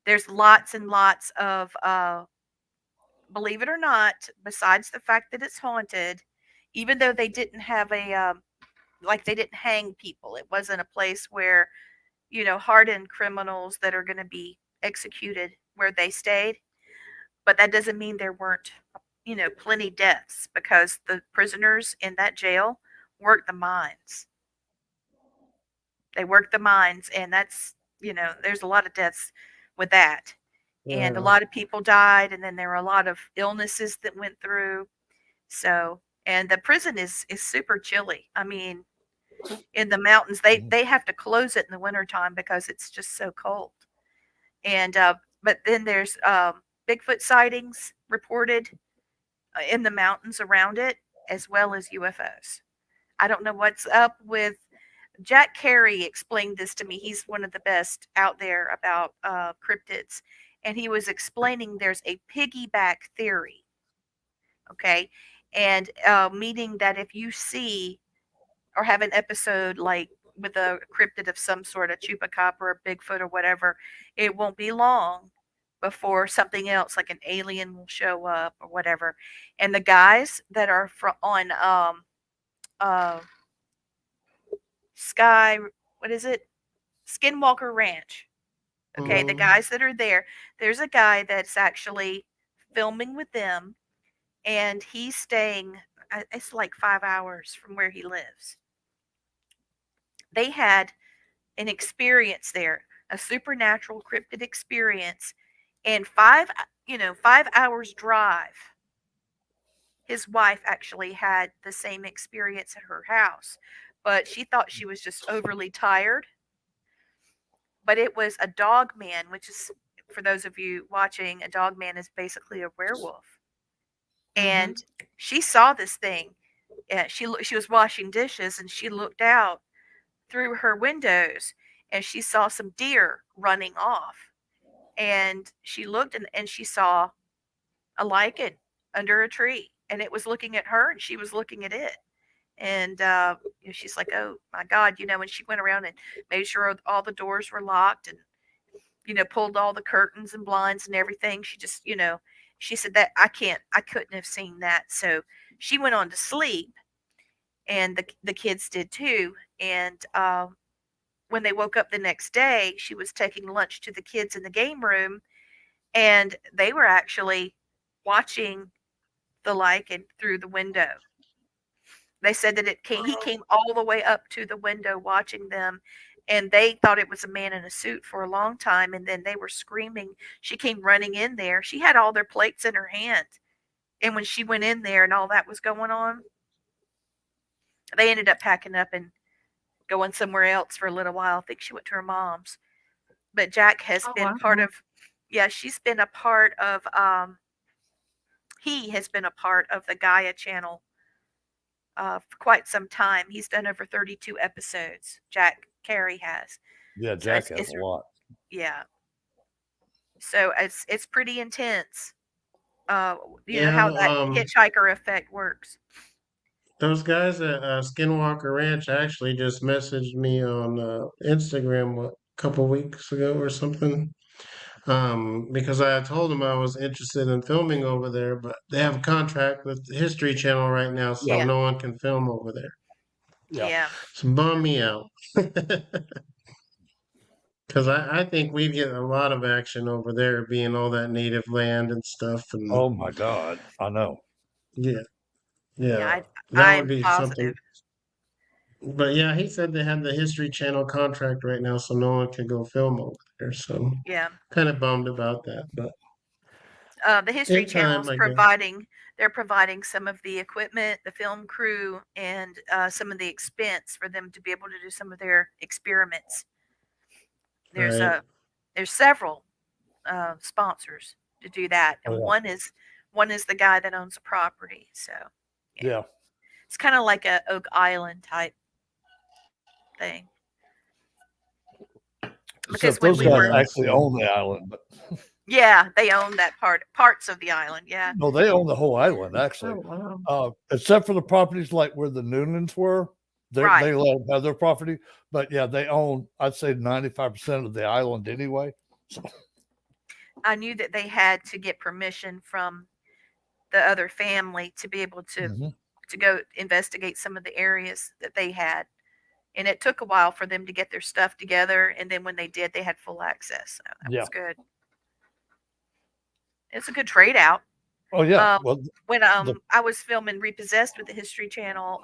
there's lots and lots of, believe it or not, besides the fact that it's haunted, even though they didn't have like they didn't hang people. It wasn't a place where hardened criminals that are going to be executed where they stayed. But that doesn't mean there weren't, plenty deaths because the prisoners in that jail worked the mines. They worked the mines, and there's a lot of deaths with that. And a Yeah. lot of people died, and then there were a lot of illnesses that went through. So, and the prison is super chilly. I mean, in the mountains, they have to close it in the wintertime because it's just so cold. And but then there's Bigfoot sightings reported in the mountains around it, as well as UFOs. I don't know what's up with Jack Carey. Explained this to me. He's one of the best out there about cryptids, and he was explaining there's a piggyback theory. Okay, and meaning that if you see or have an episode like with a cryptid of some sort, a chupacabra or a Bigfoot or whatever, it won't be long before something else like an alien will show up or whatever. And the guys that are on uh Sky, what is it? Skinwalker Ranch. Okay, the Mhm. guys that are there, there's a guy that's actually filming with them, and he's staying it's like 5 hours from where he lives. They had an experience there, a supernatural cryptid experience, and 5 hours drive. His wife actually had the same experience at her house, but she thought she was just overly tired. But it was a dog man, which is, for those of you watching, a dog man is basically a werewolf. Mm-hmm. And she saw this thing. She was washing dishes, and she looked out through her windows, and she saw some deer running off. And she looked, and she saw a lichen under a tree, and it was looking at her, and she was looking at it. And she's like, oh my God, when she went around and made sure all the doors were locked and pulled all the curtains and blinds and everything. She just, she said that I couldn't have seen that. So she went on to sleep, and the kids did too. And when they woke up the next day, she was taking lunch to the kids in the game room, and they were actually watching the lichen through the window. They said that he came all the way up to the window watching them, and they thought it was a man in a suit for a long time, and then they were screaming. She came running in there. She had all their plates in her hand. And when she went in there and all that was going on, they ended up packing up and going somewhere else for a little while. I think she went to her mom's. But Jack has Oh, been wow. part of, yeah, she's been a part of, he has been a part of the Gaia channel for quite some time. He's done over 32 episodes. Jack Carey has. Yeah, So Jack has a lot. yeah. So it's pretty intense. Yeah, How that hitchhiker effect works. those guys at Skinwalker Ranch actually just messaged me on Instagram a couple weeks ago or something. Because I had told them I was interested in filming over there, but they have a contract with the History Channel right now, so Yeah. no one can film over there. Yeah. Yeah. So bum me out. Because I think we get a lot of action over there, being all that native land and stuff. And Oh my God, I know. yeah, Yeah. yeah, that would I'm be something. positive. But yeah, he said they had the History Channel contract right now, so no one can go film over there. So Yeah. kind of bummed about that, but The History in Channel time, is I guess. providing some of the equipment, the film crew, and some of the expense for them to be able to do some of their experiments. There's Right. there's several sponsors to do that, Oh and yeah. one is the guy that owns the property. So Yeah. it's kind of like a Oak Island type thing. Because Except when those we guys were, Yeah. actually own the island, but yeah, they own that parts of the island. Yeah, no, they own the whole island actually. Oh, wow. Except for the properties like where the Noonans were, right. they let them have their property. But yeah, they own, I'd say, 95% of the island anyway. So I knew that they had to get permission from the other family to be able mhm. to go investigate some of the areas that they had. And it took a while for them to get their stuff together, and then when they did, they had full access. So that Yeah. was good. It's a good trade out. Oh yeah. Um, Well, when the I was filming Repossessed with the History Channel,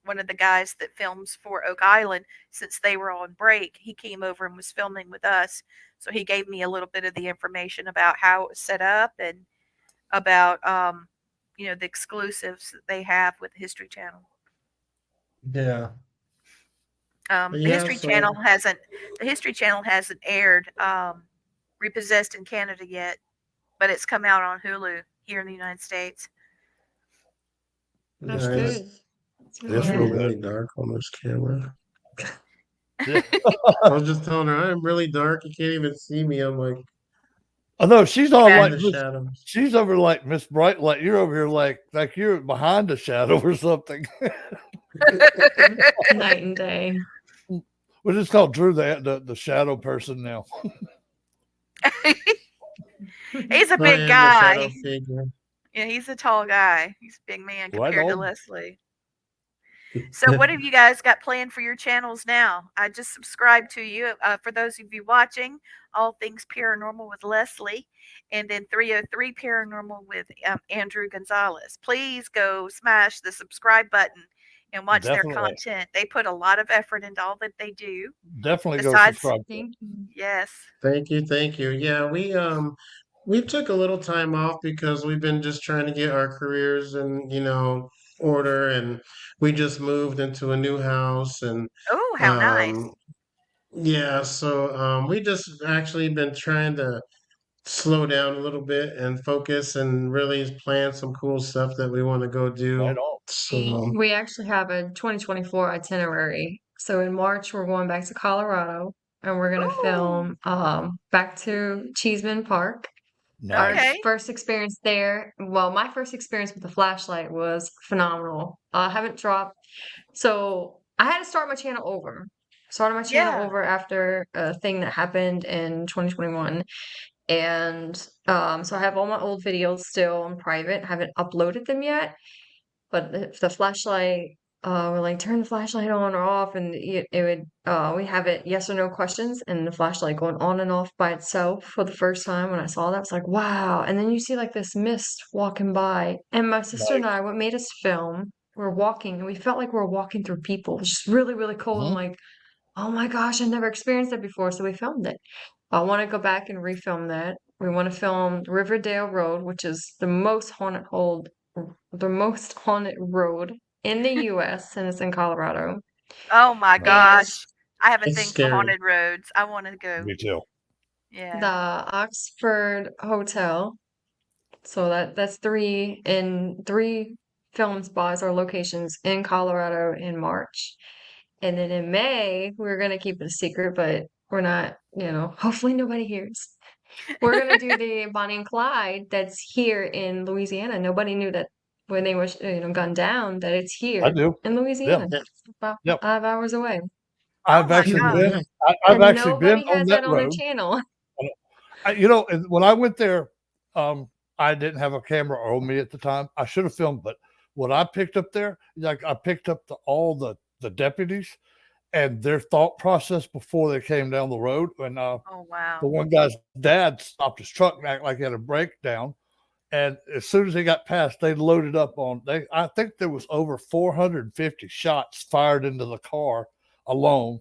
one of the guys that films for Oak Island, since they were on break, he came over and was filming with us. So he gave me a little bit of the information about how it was set up and about the exclusives that they have with the History Channel. Yeah. But The yeah, History Channel so hasn't aired Repossessed in Canada yet, but it's come out on Hulu here in the United States. That's nice. good. That's it's really I am real good. really good. dark on this camera. Yeah. I was just telling her I'm really dark. You can't even see me. I'm like I know she's all Yeah. in like the Miss. shadows. She's over like Miss Bright, like you're over here, like you're behind a shadow or something. Night and day. We're just called Drew the shadow person now. He's a I big am the shadow guy. figure. Yeah, he's a tall guy. He's a big man Right compared to on. Leslie. So, what have you guys got planned for your channels now? I just subscribed to you. For those of you watching, All Things Paranormal with Leslie, and then 303 Paranormal with Andrew Gonzalez. Please go smash the subscribe button and watch their Definitely, content. They put a lot of effort into all that they do. definitely go Besides, subscribe to it. Thank you. yes. Thank you, thank you. Yeah, we took a little time off because we've been just trying to get our careers in, order, and we just moved into a new house, and Oh, how nice. um yeah, so we just actually been trying to slow down a little bit and focus and really plan some cool stuff that we want to go Right do. on. So We actually have a 2024 itinerary. So in March, we're going back to Colorado and we're going to Ooh. film back to Cheeseman Park. Our Nice. Okay. first experience there, well, my first experience with the flashlight was phenomenal. I haven't dropped, so I had to start my channel over. Started my channel Yeah. over after a thing that happened in 2021. And so I have all my old videos still on private. Haven't uploaded them yet. But the flashlight, we like turn the flashlight on or off, and it would we have it yes or no questions, and the flashlight going on and off by itself for the first time. When I saw that, it's like wow. And then you see like this mist walking by, and my sister and Nice. I, what made us film, we're walking, and we felt like we were walking through people. It was just really, really cold. I'm Mhm. like, oh my gosh, I never experienced that before, so we filmed it. I want to go back and refilm that. We want to film Riverdale Road, which is the most haunted road in the US, and it's in Colorado. Oh my And gosh. I have a It's thing for scary. haunted roads. I want to go. Me too. Yeah. the Oxford Hotel. So that's three film spots or locations in Colorado in March. And then in May, we're gonna keep it a secret, but we're not, hopefully nobody hears. We're gonna do the Bonnie and Clyde that's here in Louisiana. Nobody knew that when they were, gunned down, that it's I here do. in Yeah. Louisiana, Yeah. about Yep. 5 hours away. Oh I've my actually gosh. been. Yeah. I've And actually been nobody on has that that on their road. channel. And when I went there, I didn't have a camera on me at the time. I should have filmed, but what I picked up there, like I picked up all the deputies and their thought process before they came down the road. And Oh the wow. one guy's dad stopped his truck and acted like he had a breakdown. And as soon as he got past, they loaded up on. I think there was over 450 shots fired into the car alone.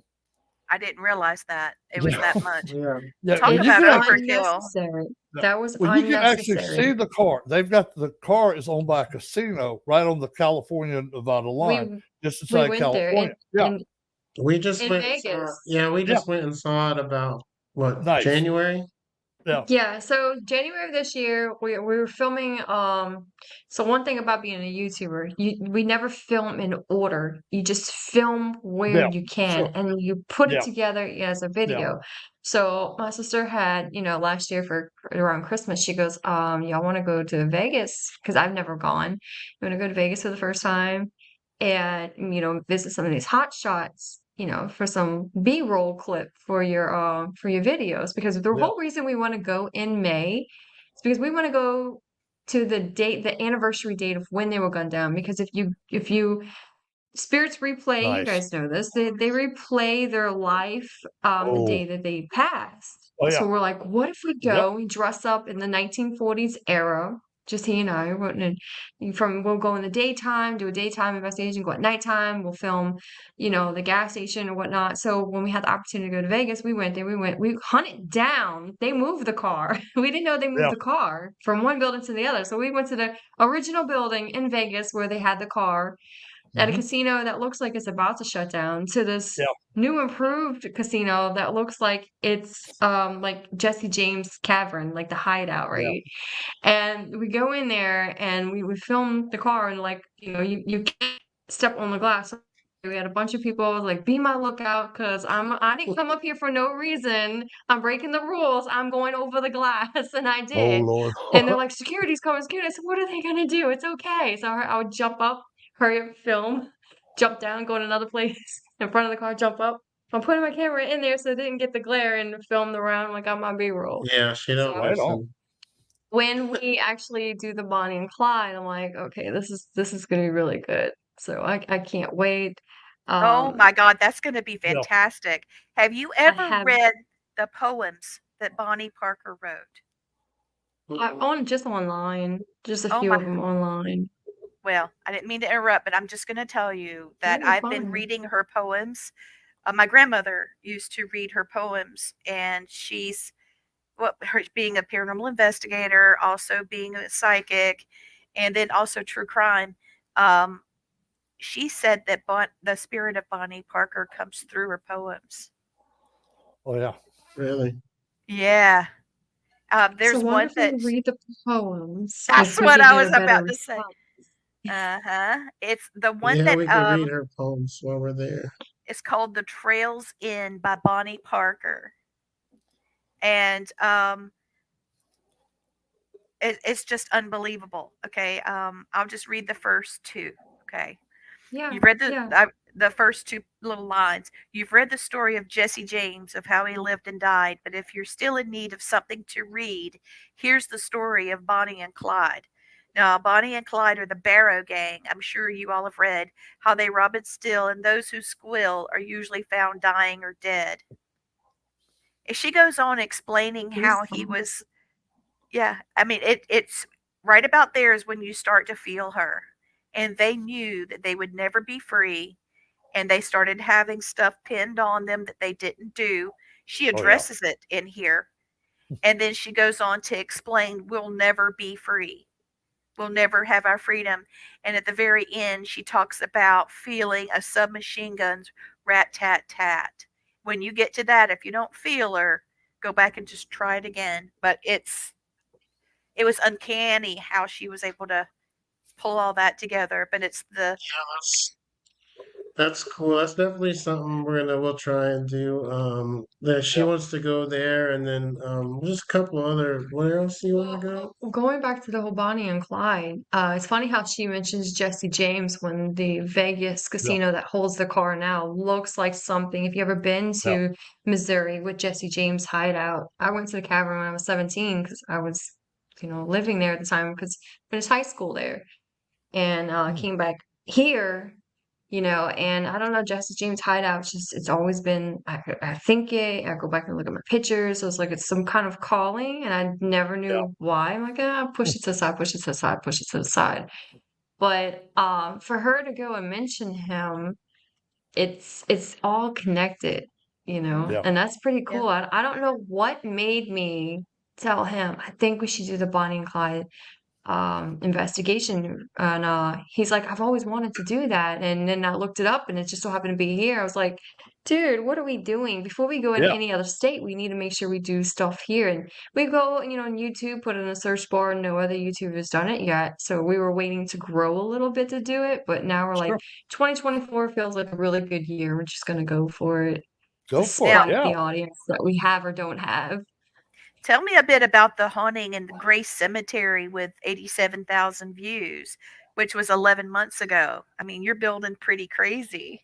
I didn't realize that it was that much. Yeah. Yeah, Talk and It's you about can actually overkill. unnecessary. That was well, you can actually unnecessary. see the car. They've got the car is owned by a casino right on the California Nevada line, We just we inside went there California. Yeah, We just in went and saw it. Vegas. Yeah, we yeah, just went and saw it about what, nice. January? Yeah, Yeah, so January of this year, we were filming. So one thing about being a YouTuber, we never film in order. You just film where yeah, you can, sure. and you put it Yeah, together as a yeah, video. So my sister had, last year for around Christmas, she goes, y'all want to go to Vegas? Because I've never gone. You want to go to Vegas for the first time, and visit some of these hot shots, for some B-roll clip for your videos, because the yeah, whole reason we want to go in May is because we want to go to the anniversary date of when they were gunned down. Because if you spirits replay, you nice. guys know this, they replay their life the Oh, day that they passed. oh So yeah, we're like, what if we yep, go, we dress up in the 1940s era, just he and I, we'll go in the daytime, do a daytime investigation, go at nighttime, we'll film, the gas station or whatnot. So when we had the opportunity to go to Vegas, we went there, we hunted down, they moved the car. We didn't know they moved yeah, the car from one building to the other. So we went to the original building in Vegas where they had the car, at a hmm, casino that looks like it's about to shut down, to this yeah, new improved casino that looks like it's like Jesse James Cavern, like the hideout, yeah. right? And we go in there and we film the car, and like, you can't step on the glass. We had a bunch of people like, be my lookout, because I didn't come up here for no reason. I'm breaking the rules. I'm going over the glass. And I Oh did. Lord. And they're like, security's coming, security. I said, what are they gonna do? It's okay. So I would jump up, hurry up, film, jump down, go to another place in front of the car, jump up. I'm putting my camera in there so it didn't get the glare, and film around like on my B-roll. Yeah, she don't So Right on. listen. when we actually do the Bonnie and Clyde, I'm like, okay, this is gonna be really good. So I can't wait. Oh Um, my God, that's going to be Yeah. fantastic. Have you I ever have read the poems that Bonnie Parker wrote? just online, just a Oh few my, of them online. well, I didn't mean to interrupt, but I'm just going to tell you No, that you're I've been fine. reading her poems. My grandmother used to read her poems, and she's her being a paranormal investigator, also being a psychic, and then also true crime. Um, she said that the spirit of Bonnie Parker comes through her poems. Oh yeah. Really? Yeah. It's so There's one wonderful to that read the poems. that's Hopefully what you I get was a better about to say. response. Uh-huh. It's the one Yeah, that we could read her poems while we're there. is called The Trails In by Bonnie Parker. And it's just unbelievable. Okay, I'll just read the first two. Okay, Yeah, you've read yeah. the first two little lines. You've read the story of Jesse James, of how he lived and died. But if you're still in need of something to read, here's the story of Bonnie and Clyde. Now, Bonnie and Clyde are the Barrow Gang. I'm sure you all have read how they rob and steal, and those who squill are usually found dying or dead. And she goes on explaining how he Goosebumps. was. Yeah, I mean, it's right about there is when you start to feel her. And they knew that they would never be free, and they started having stuff pinned on them that they didn't do. She Oh yeah. addresses it in here, and then she goes on to explain we'll never be free. We'll never have our freedom. And at the very end, she talks about feeling a submachine gun's rat tat tat. When you get to that, if you don't feel her, go back and just try it again. But it was uncanny how she was able to pull all that together. But it's the Yeah, that's cool. That's definitely something we'll try and do. That she Yep. wants to go there, and then just a couple other. Where else do you want to go? Going back to the whole Bonnie and Clyde, it's funny how she mentions Jesse James when the Vegas Yep. casino that holds the car now looks like something. If you ever been Yep. to Missouri with Jesse James hideout, I went to the cavern when I was 17 because I was, living there at the time because I finished high school there and Hmm. came back here, and I don't know, Jesse James hideout, it's always been, I think I go back and look at my pictures. So it's like it's some kind of calling, and I never Yeah. knew why. I'm like, push it to the side, push it to the side, push it to the side. But for her to go and mention him, it's all connected, Yeah. and that's pretty yeah. cool. I don't know what made me tell him, I think we should do the Bonnie and Clyde investigation, and he's like, I've always wanted to do that, and then I looked it up and it just so happened to be here. I was like, dude, what are we doing before we go in Yeah. any other state? We need to make sure we do stuff here. And we go, on YouTube, put it in a search bar, and no other YouTuber has done it yet, so we were waiting to grow a little bit to do it, but now we're like, Sure. 2024 feels like a really good year. We're just going to go for it Go for it. Now, despite Yeah. the audience that we have or don't have. tell me a bit about the haunting in the Grace Cemetery with 87,000 views, which was 11 months ago. I mean, you're building pretty crazy.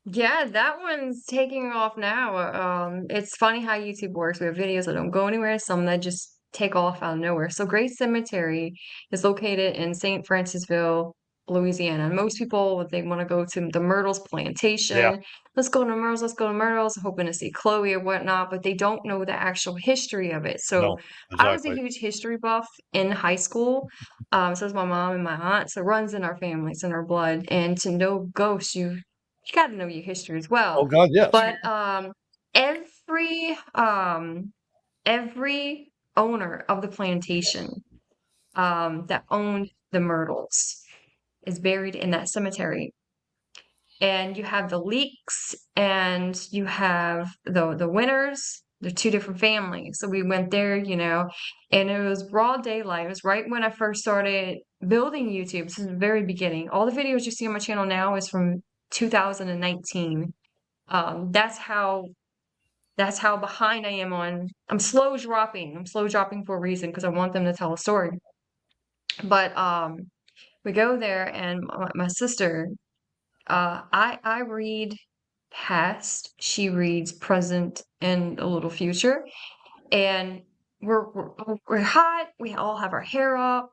Yeah, that one's taking off now. It's funny how YouTube works. We have videos that don't go anywhere, some that just take off out of nowhere. So Grace Cemetery is located in St. Francisville, Louisiana. And most people, they want to go to the Myrtles Yeah. plantation. Let's go to Myrtles, let's go to Myrtles, hoping to see Chloe or whatnot, but they don't know the actual history of it. So No. I was a Exactly. huge history buff in high school. So is my mom and my aunt. So it runs in our family, it's in our blood. And to know ghosts, you got to know your history as well. Oh God. Yes. But every um every owner of the plantation that owned the Myrtles is buried in that cemetery. And you have the Leaks and you have the Winners. They're two different families. So we went there, and it was broad daylight. It was right when I first started building YouTube. This is the very beginning. All the videos you see on my channel now is from 2019. That's how behind I am on. I'm slow dropping. I'm slow dropping for a reason because I want them to tell a story. But we go there, and my sister, I read past, she reads present and a little future, and we're hot. We all have our hair up.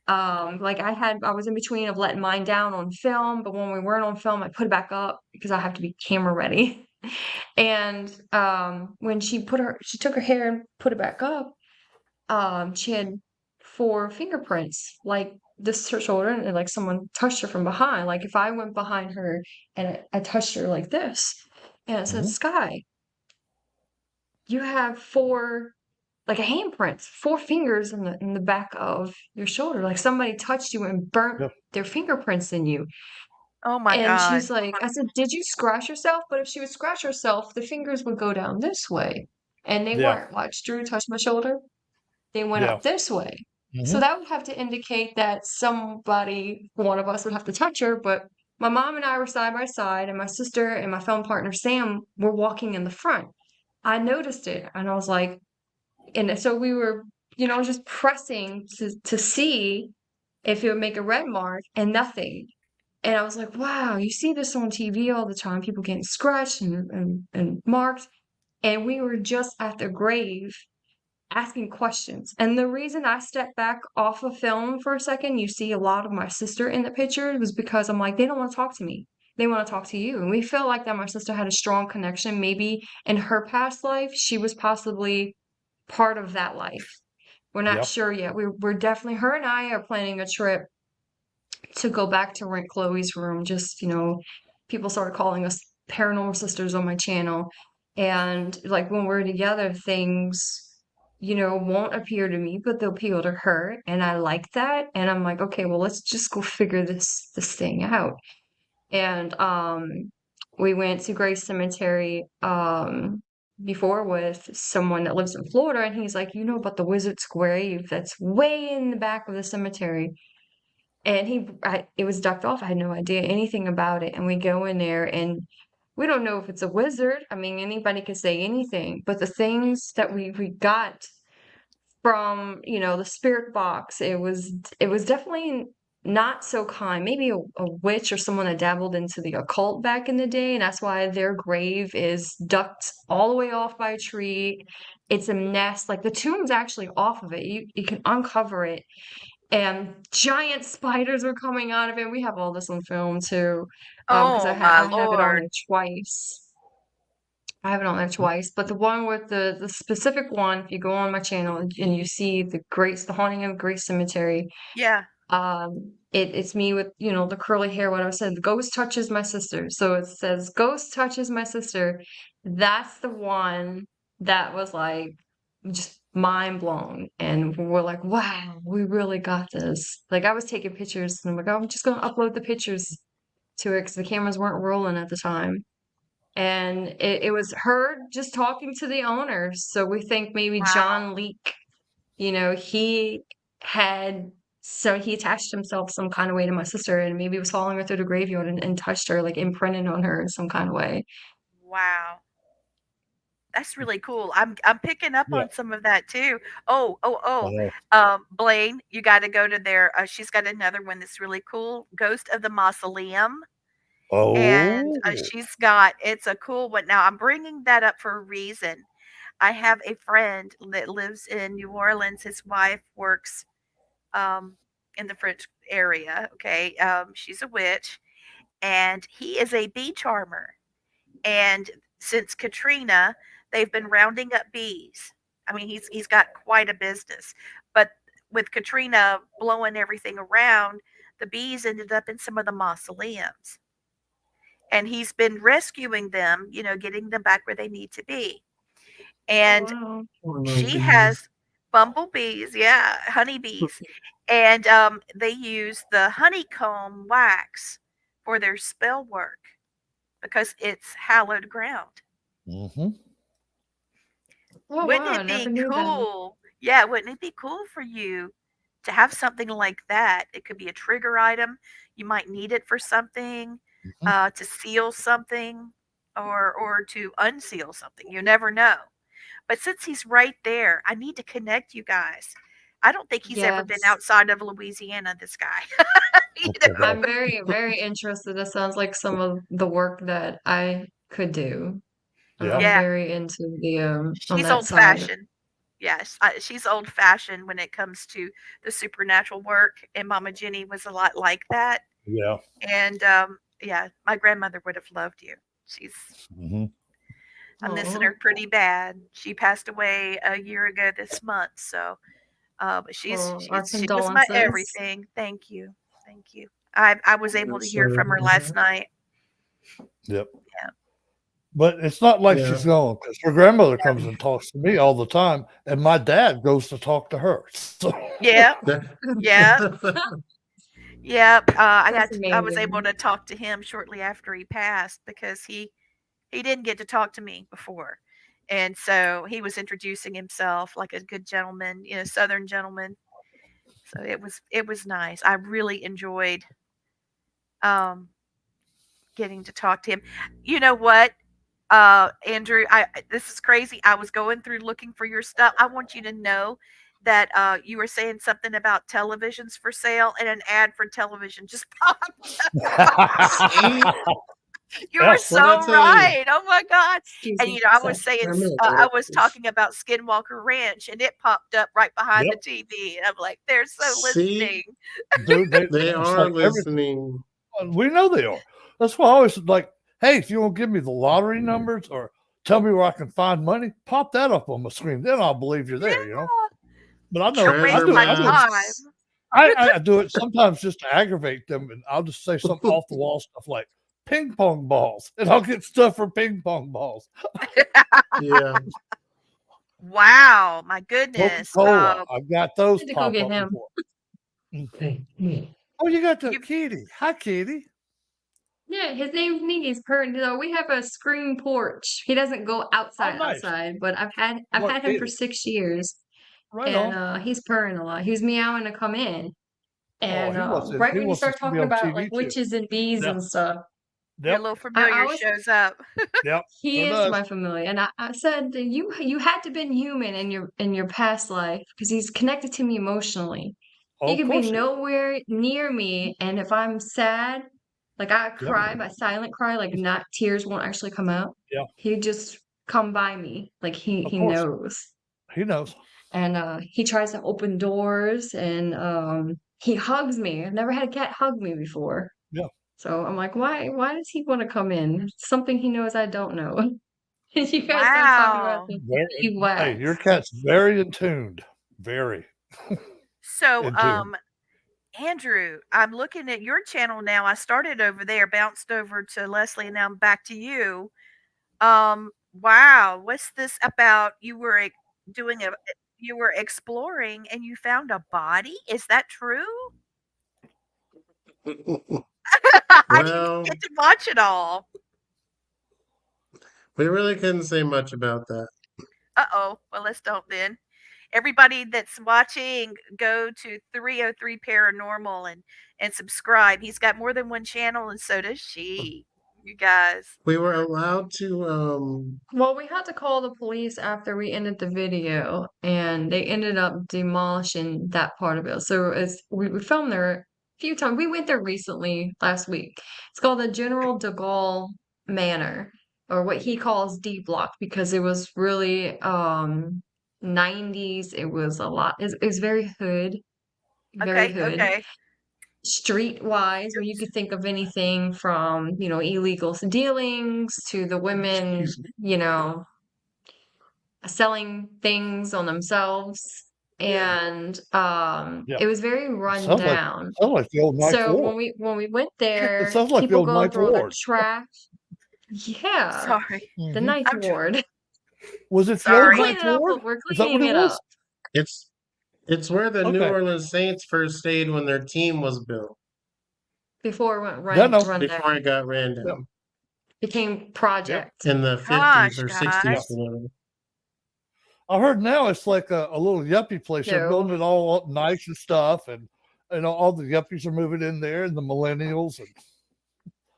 Like I was in between of letting mine down on film, but when we weren't on film, I put it back up because I have to be camera ready. And when she took her hair and put it back up, she had four fingerprints, like this her shoulder, and like someone touched her from behind. Like if I went behind her and I touched her like this, and it said Hmm. Sky, you have four, like a handprints, four fingers in the back of your shoulder, like somebody touched you and burnt Yeah. their fingerprints in you. Oh my And God. she's like, I said, did you scratch yourself? But if she would scratch herself, the fingers would go down this way. And they Yeah. weren't. Watch Drew touch my shoulder. They went Yeah. up this way. So Hmm. that would have to indicate that somebody, one of us would have to touch her. But my mom and I were side by side, and my sister and my film partner Sam were walking in the front. I noticed it, and I was like, and so we were just pressing to see if it would make a red mark and nothing. And I was like, wow, you see this on TV all the time, people getting scratched and marked. And we were just at the grave asking questions. And the reason I stepped back off of film for a second, you see a lot of my sister in the picture, was because I'm like, they don't want to talk to me. They want to talk to you. And we felt like that my sister had a strong connection. Maybe in her past life, she was possibly part of that life. We're not Yeah. sure yet. We're definitely, her and I are planning a trip to go back to rent Chloe's room. Just, people started calling us paranormal sisters on my channel. And like when we're together, things, won't appear to me, but they'll appeal to her. And I like that. And I'm like, okay, well, let's just go figure this thing out. And we went to Grace Cemetery before with someone that lives in Florida, and he's like, you know about the wizard's grave that's way in the back of the cemetery. And it was ducked off. I had no idea anything about it. And we go in there and we don't know if it's a wizard. I mean, anybody could say anything, but the things that we got from, the spirit box, it was definitely not so kind. Maybe a witch or someone that dabbled into the occult back in the day, and that's why their grave is ducked all the way off by a tree. It's a nest. Like the tomb's actually off of it. You can uncover it, and giant spiders were coming out of it. We have all this on film too, because Oh my I have it on lord. there twice. I have it on there twice, but the one with the specific one, if you go on my channel and you see the haunting of Grace Cemetery, Yeah. it's me with, the curly hair, what I said, the ghost touches my sister. So it says ghost touches my sister. That's the one that was like just mind blown. And we're like, wow, we really got this. Like I was taking pictures and I'm like, oh, I'm just gonna upload the pictures to it because the cameras weren't rolling at the time. And it was her just talking to the owners. So we think maybe Wow. John Leake, he had he attached himself some kind of way to my sister and maybe was following her through the graveyard and touched her, like imprinted on her in some kind of way. Wow. That's really cool. I'm picking up Yeah. on some of that too. Oh, oh, I oh. know. Blaine, you got to go to their. She's got another one that's really cool. Ghost of the Mausoleum, and Oh. she's got. It's a cool one. Now I'm bringing that up for a reason. I have a friend that lives in New Orleans. His wife works um, in the French area. Okay, she's a witch, and he is a bee charmer. And since Katrina, they've been rounding up bees. I mean, he's got quite a business. But with Katrina blowing everything around, the bees ended up in some of the mausoleums. And he's been rescuing them, getting them back where they need to be. Oh And wow. One of those she bees. has bumblebees, yeah, honeybees. And they use the honeycomb wax for their spell work because it's hallowed ground. Mm-hmm. Oh Wouldn't wow, I it never be knew that. cool? Yeah, wouldn't it be cool for you to have something like that? It could be a trigger item. You might need it for something, Mm-hmm. to seal something or to unseal something. You never know. But since he's right there, I need to connect you guys. I don't think he's ever been Yes. outside of Louisiana, this guy. you know? I'm very, very interested. It sounds like some of the work that I could do. Yeah. I'm Yeah, very into the on she's that old side. fashioned. Yes, she's old fashioned when it comes to the supernatural work, and Mama Jenny was a lot like that. Yeah. And yeah, my grandmother would have loved you. She's Mm-hmm. I'm missing Oh, her pretty bad. She passed away a year ago this month, so but she's oh, our she's she was my condolences. everything. Thank you, thank you. I was able I'm to hear sorry from to her hear last that. night. Yep. Yeah, But it's not like Yeah. she's gone because her grandmother comes and talks to me all the time, and my dad goes to talk to her. So yeah, yeah, yeah. That's I was able amazing. to talk to him shortly after he passed because he didn't get to talk to me before. And so he was introducing himself like a good gentleman, southern gentleman. So it was nice. I really enjoyed um getting to talk to him. You know what? Andrew, this is crazy. I was going through looking for your stuff. I want you to know that you were saying something about televisions for sale, and an ad for television just popped. See, You were Yeah. so what I tell you, right. Oh my God. Excuse And me, I sir. was saying, I was remember. talking about Skinwalker Ranch, and it popped up right behind Yep. the TV. And I'm like, they're so See, listening. Dude, they it's are like every listening. we know they are. That's why I always like, hey, if you want to give me the lottery numbers or tell me where I can find money, pop that up on my screen. Then I'll believe you're there, you know. Yeah. But I know You're I Treasure wasting do my I do time. maps. I do it sometimes just to aggravate them, and I'll just say something off the wall stuff like ping pong balls, and I'll get stuff for ping pong balls. Yeah. Wow. My Coca goodness. Cola, I've got I those had to go pop get up him. before. Hey. Oh, you got the You, kitty. Hi, kitty. Yeah, his name's Niggy's purring. So we have a screen porch. He doesn't go Oh, outside, nice. but I've What had him for kitty? 6 years, Right and on. he's purring a lot. He was meowing to come in, Oh, and right he when you wants to start be talking on about like TV too. witches and bees Yeah. and stuff, your Yep. little I familiar always shows up. Yep. he Sure is does. my familiar, and I said that you had to been human in your past life because he's connected to me emotionally. Oh, He of could be course he is. nowhere near me, and if I'm sad, like I Yep. cry, but silent cry, like not tears won't actually come out. Yeah. He'd just come by me, like Of he course. knows, He knows. and he tries to open doors, and he hugs me. I've never had a cat hug me before, Yeah. so I'm like, why does he want to come in? Something he knows I don't know. You guys started talking about Wow. the Very, hey, your wax. cat's very in tuned. Very So, in tune. Andrew, I'm looking at your channel now. I started over there, bounced over to Leslie, and now I'm back to you. Wow, what's this about? Doing a you were exploring and you found a body? Is that true? I didn't Well, get to watch it all. we really couldn't say much about that. Uh-oh. Well, let's don't then. Everybody that's watching, go to 303 Paranormal and subscribe. He's got more than one channel, and so does she. You guys. We were allowed to Well, we had to call the police after we ended the video, and they ended up demolishing that part of it. So we filmed there a few times. We went there recently, last week. It's called the General de Gaulle Manor, or what he calls D Block, because it was really 90s. It was a lot. It was very Okay, hood. okay. Streetwise, where you could think of anything from, illegal dealings to the women, excuse me. selling things on themselves. And Yeah. it was very run down. Sounds like the old Ninth So Ward. when we went It there, sounds like the people old go and Ninth throw their Ward. trash. Yeah, Sorry. the hmm ninth I'm ward. Was it the We're old sorry. Ninth cleaning up. Ward? We're Is that what cleaning it it was? up. It's where the New Okay. Orleans Saints first stayed when their team was built Before it went Yeah, no. run before down. it got ran Yep. down Became Yep. project. in the 50s Gosh, or Yep. 60s, guys. whatever. I heard now it's like a little yuppie place. They're So building it all up nice and stuff, and all the yuppies are moving in there, and the millennials.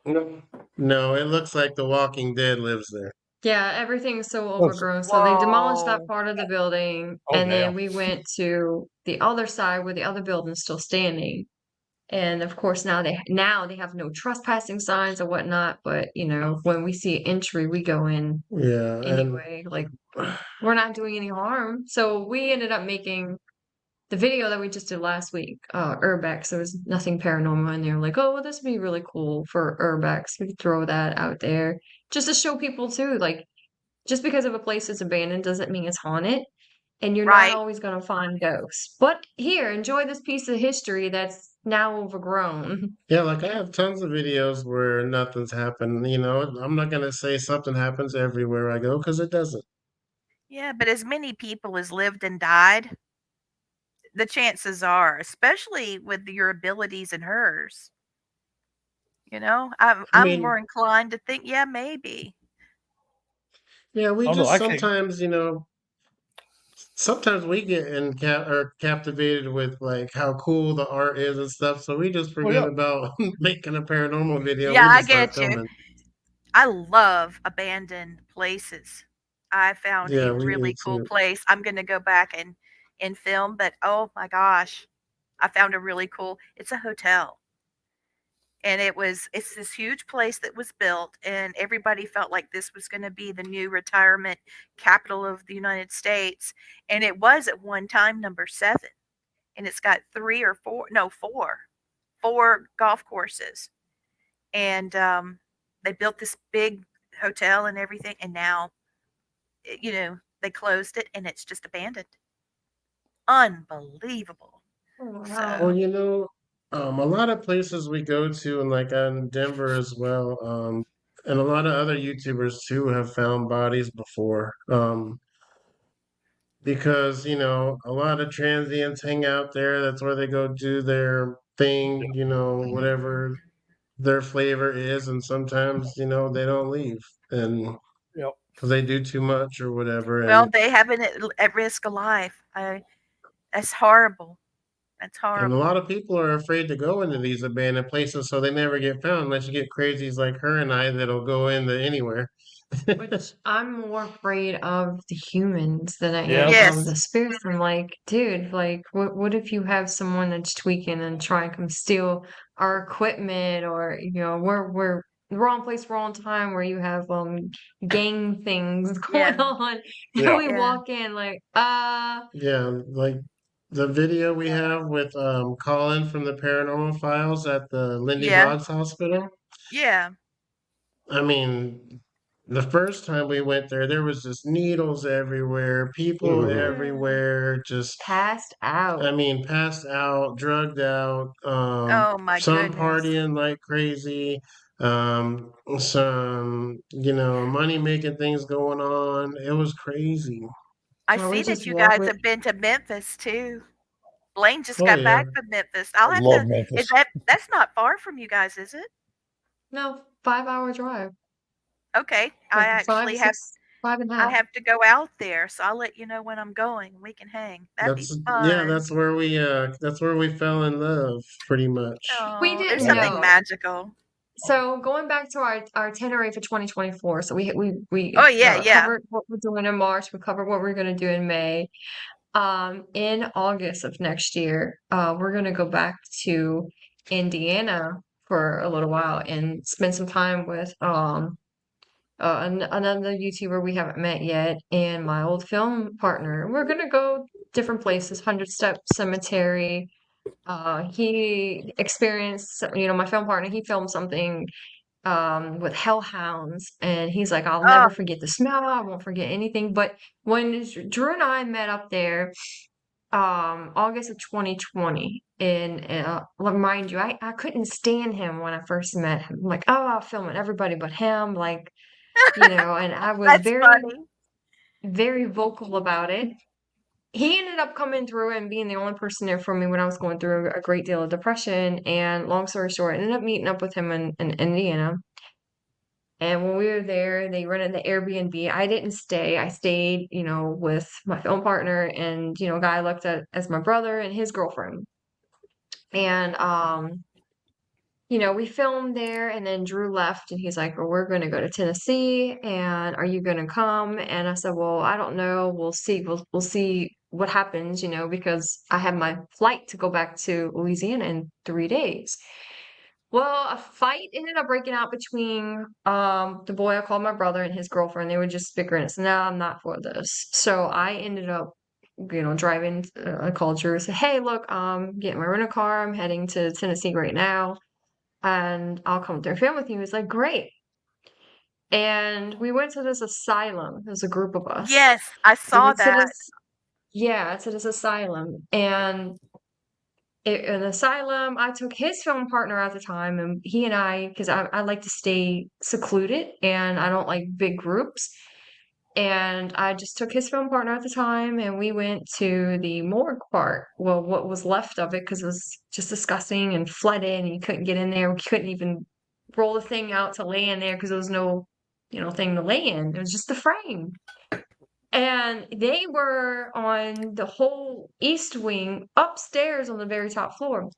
And No, it looks like The Walking Dead lives there. yeah, everything's so Listen, overgrown. So they demolished that Whoa. part of the building, oh and yeah, then we went to the other side where the other building's still standing. And of course, now they have no trespassing signs or whatnot. But when we see entry, we go in Yeah, and anyway. Like we're not doing any harm. So we ended up making the video that we just did last week, urbex. There was nothing paranormal in there. Like, oh, well, this would be really cool for urbex. We could throw that out there just to show people too. Like, just because of a place is abandoned doesn't mean it's haunted, and you're not Right. always going to find ghosts. But here, enjoy this piece of history that's now overgrown. yeah, like I have tons of videos where nothing's happened. I'm not gonna say something happens everywhere I go because it doesn't. Yeah, but as many people as lived and died, the chances are, especially with your abilities and hers, I'm I I'm more mean, inclined to think, yeah, maybe. yeah, we oh no, just I can't. sometimes we get or captivated with like how cool the art is and stuff, so we just Oh forget yeah, about making a paranormal video. Yeah, We I just start get you. filming. I love abandoned places. I found a Yeah, we do really cool too. place. I'm gonna go back in film, but oh my gosh, I found a really cool. It's a hotel, and it's this huge place that was built, and everybody felt like this was going to be the new retirement capital of the United States, and it was at one time number 7, and it's got 3 or 4, no 4 golf courses, and they built this big hotel and everything, and now they closed it and it's just abandoned. Unbelievable. Oh, So Well, wow. a lot of places we go to, and like in Denver as well, and a lot of other YouTubers too have found bodies before. Because, a lot of transients hang out there. That's where they go do their thing, whatever their flavor is, and sometimes, they don't leave and Yep. because they do too much or whatever. well, And they have it at risk of life. That's horrible. That's and a horrible. lot of people are afraid to go into these abandoned places, so they never get found unless you get crazies like her and I that'll go into anywhere. Which I'm more afraid of the humans than I am Yes. of the Yes. spirits. I'm like, dude, like, what if you have someone that's tweaking and try and come steal our equipment, or we're wrong place, wrong time, where you have gang things Yeah. going on, and Yeah. we Yeah. walk in like, Yeah, like the video we have with Colin from the Paranormal Files at the Lindy Yeah. Boggs Hospital. Yeah. I mean, the first time we went there, there was just needles everywhere, people Mhm. everywhere, just, passed I out. mean, passed out, drugged out, Oh my some goodness. partying like crazy, some, money making things going on. It was crazy. I Well, we see that just you walk guys with. have been to Memphis too. Blaine just Oh, got yeah. back from Memphis. I I'll have love to. Is Memphis. that's not far from you guys, is it? No, 5-hour drive, Okay. like 5, 6, 5 and a half. I have to go out there, so I'll let you know when I'm going. We can hang. That'd be Yeah, fun. that's where we fell in love, pretty much. We Oh, there's didn't Yeah. something know. magical. So going back to our itinerary for 2024, so we Oh yeah, yeah. covered what we're doing in March. We covered what we're going to do in May. In August of next year, we're going to go back to Indiana for a little while and spend some time with another YouTuber we haven't met yet, and my old film partner. We're going to go different places, 100 Step Cemetery. He experienced, my film partner, he filmed something with hellhounds, and he's like, I'll Oh, never forget the smell, I won't forget anything. But when Drew and I met up there, August of 2020, and mind you, I couldn't stand him when I first met him. I'm like, oh, I'll film it, everybody but him, like, and I was that's very, funny. very vocal about it. He ended up coming through and being the only person there for me when I was going through a great deal of depression. And long story short, I ended up meeting up with him in Indiana. And when we were there, they rented the Airbnb. I didn't stay. I stayed, with my film partner and, a guy I looked at as my brother and his girlfriend. And we filmed there, and then Drew left, and he's like, well, we're going to go to Tennessee, and are you going to come? And I said, well, I don't know. We'll see. We'll see what happens, because I have my flight to go back to Louisiana in 3 days. Well, a fight ended up breaking out between the boy I called my brother and his girlfriend. They were just bickering. So now I'm not for this. So I ended up, driving. I called Drew and said, hey, look, getting my rental car. I'm heading to Tennessee right now, and I'll come there and film with you. He was like, great. And we went to this asylum. There's a group of us. Yes, I We saw went to that. this, yeah, to this asylum. And an asylum, I took his film partner at the time, and he and I, because I like to stay secluded and I don't like big groups. And I just took his film partner at the time, and we went to the morgue part. Well, what was left of it, because it was just disgusting and flooded, and you couldn't get in there. We couldn't even roll the thing out to lay in there because there was no, thing to lay in. It was just the frame. And they were on the whole east wing, upstairs on the very top floor.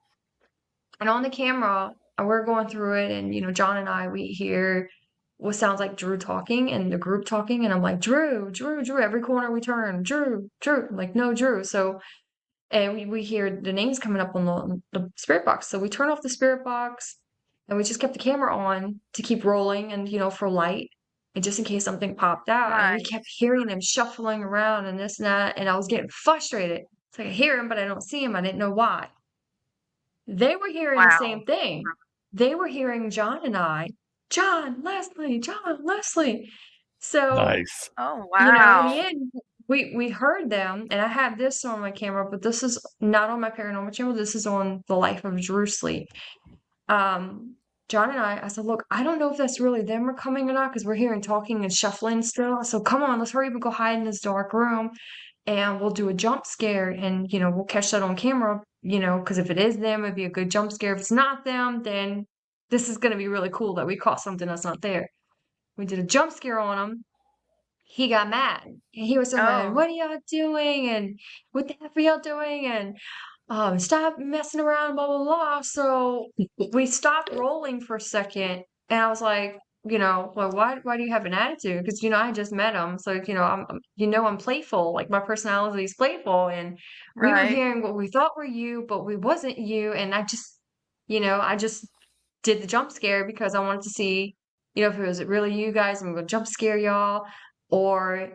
And on the camera, we're going through it, and John and I, we hear what sounds like Drew talking and the group talking, and I'm like, Drew, Drew, Drew. Every corner we turn, Drew, Drew. I'm like, no, Drew. So, and we hear the names coming up on the spirit box. So we turn off the spirit box, and we just kept the camera on to keep rolling, and for light, and just in case something popped out. And we Right. kept hearing them shuffling around and this and that, and I was getting frustrated. It's like I hear him, but I don't see him. I didn't know why. They were hearing the Wow. same thing. They were hearing John and I, John, Leslie, John, Leslie. So, Nice. Oh, in the wow. end, we heard them, and I have this on my camera, but this is not on my paranormal channel. This is on the Life of Drew Sleep. John and I said, look, I don't know if that's really them are coming or not because we're hearing talking and shuffling still. So come on, let's hurry up and go hide in this dark room, and we'll do a jump scare, and we'll catch that on camera. Because if it is them, it'd be a good jump scare. If it's not them, then this is going to be really cool that we caught something that's not there. We did a jump scare on him. He got mad. And he was so mad. Oh, What are y'all doing? And what the F are y'all doing? And stop messing around, blah, blah, blah. So we stopped rolling for a second. And I was like, well, why do you have an attitude? Because, I just met him. So, I'm playful. Like my personality is playful. And we were right. hearing what we thought were you, but we wasn't you. And I just did the jump scare because I wanted to see, if it was really you guys, I'm gonna jump scare y'all, or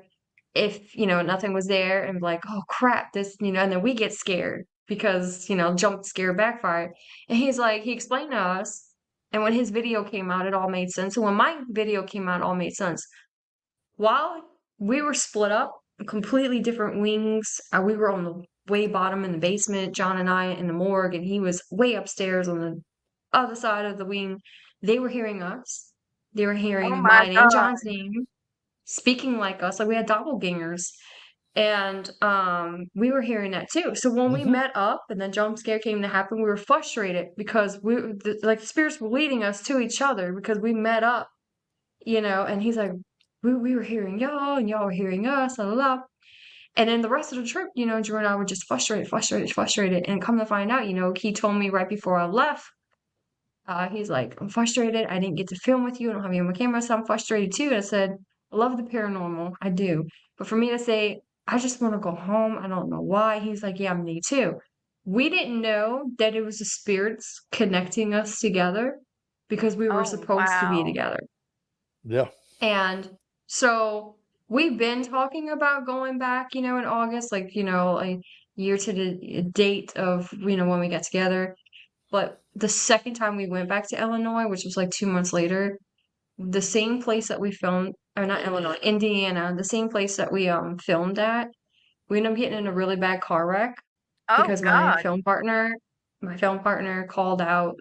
if, nothing was there and like, oh crap, this, and then we get scared because, jump scare backfired. And he explained to us, and when his video came out, it all made sense. And when my video came out, it all made sense. While we were split up, completely different wings, we were on the way bottom in the basement, John and I in the morgue, and he was way upstairs on the other side of the wing. They were hearing us. They were Oh hearing my mine and God. John's name speaking like us, like we had doppelgangers. And we were hearing that too. So when we Mhm. met up and the jump scare came to happen, we were frustrated because like the spirits were leading us to each other because we met up, and he's like, we were hearing y'all and y'all were hearing us, la la la. And then the rest of the trip, Drew and I were just frustrated, frustrated, frustrated. And come to find out, he told me right before I left, he's like, I'm frustrated. I didn't get to film with you. I don't have you on my camera, so I'm frustrated too. And I said, I love the paranormal. I do. But for me to say, I just want to go home. I don't know why. He's like, yeah, me too. We didn't know that it was the spirits connecting us together because we were Oh, supposed to be wow. together. Yeah. And so we've been talking about going back, in August, like, a year to the date of, when we get together. But the second time we went back to Illinois, which was like 2 months later, the same place that we filmed, or not Illinois, Indiana, the same place that we filmed at, we ended up getting in a really bad car wreck Oh, because God. my film partner called out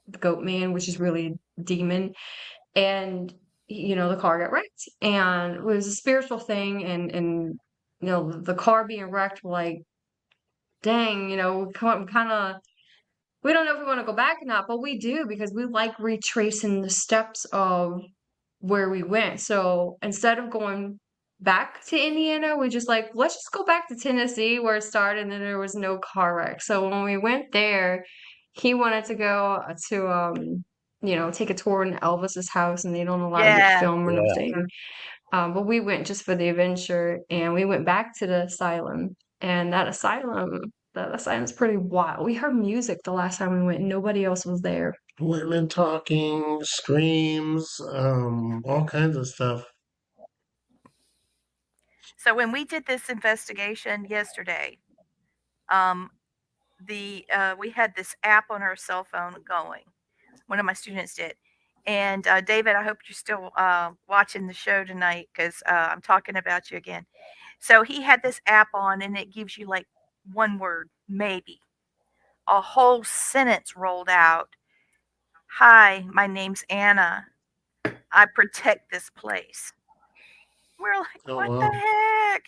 the goat man, which is really demon, and the car got wrecked. And it was a spiritual thing, and the car being wrecked, like, dang, kind of we don't know if we want to go back or not, but we do because we like retracing the steps of where we went. So instead of going back to Indiana, we just like, let's just go back to Tennessee where it started and then there was no car wreck. So when we went there, he wanted to go to take a tour in Elvis's house, and they don't allow you to Yeah. film or Yeah. nothing. But we went just for the adventure, and we went back to the asylum. And that asylum's pretty wild. We heard music the last time we went, and nobody else was there. Women talking, screams, all kinds of stuff. So when we did this investigation yesterday, um, we had this app on our cell phone going. One of my students did. And David, I hope you're still watching the show tonight because I'm talking about you again. So he had this app on, and it gives you like one word, maybe. A whole sentence rolled out. Hi, my name's Anna. I protect this place. We're like, Oh what the well. heck?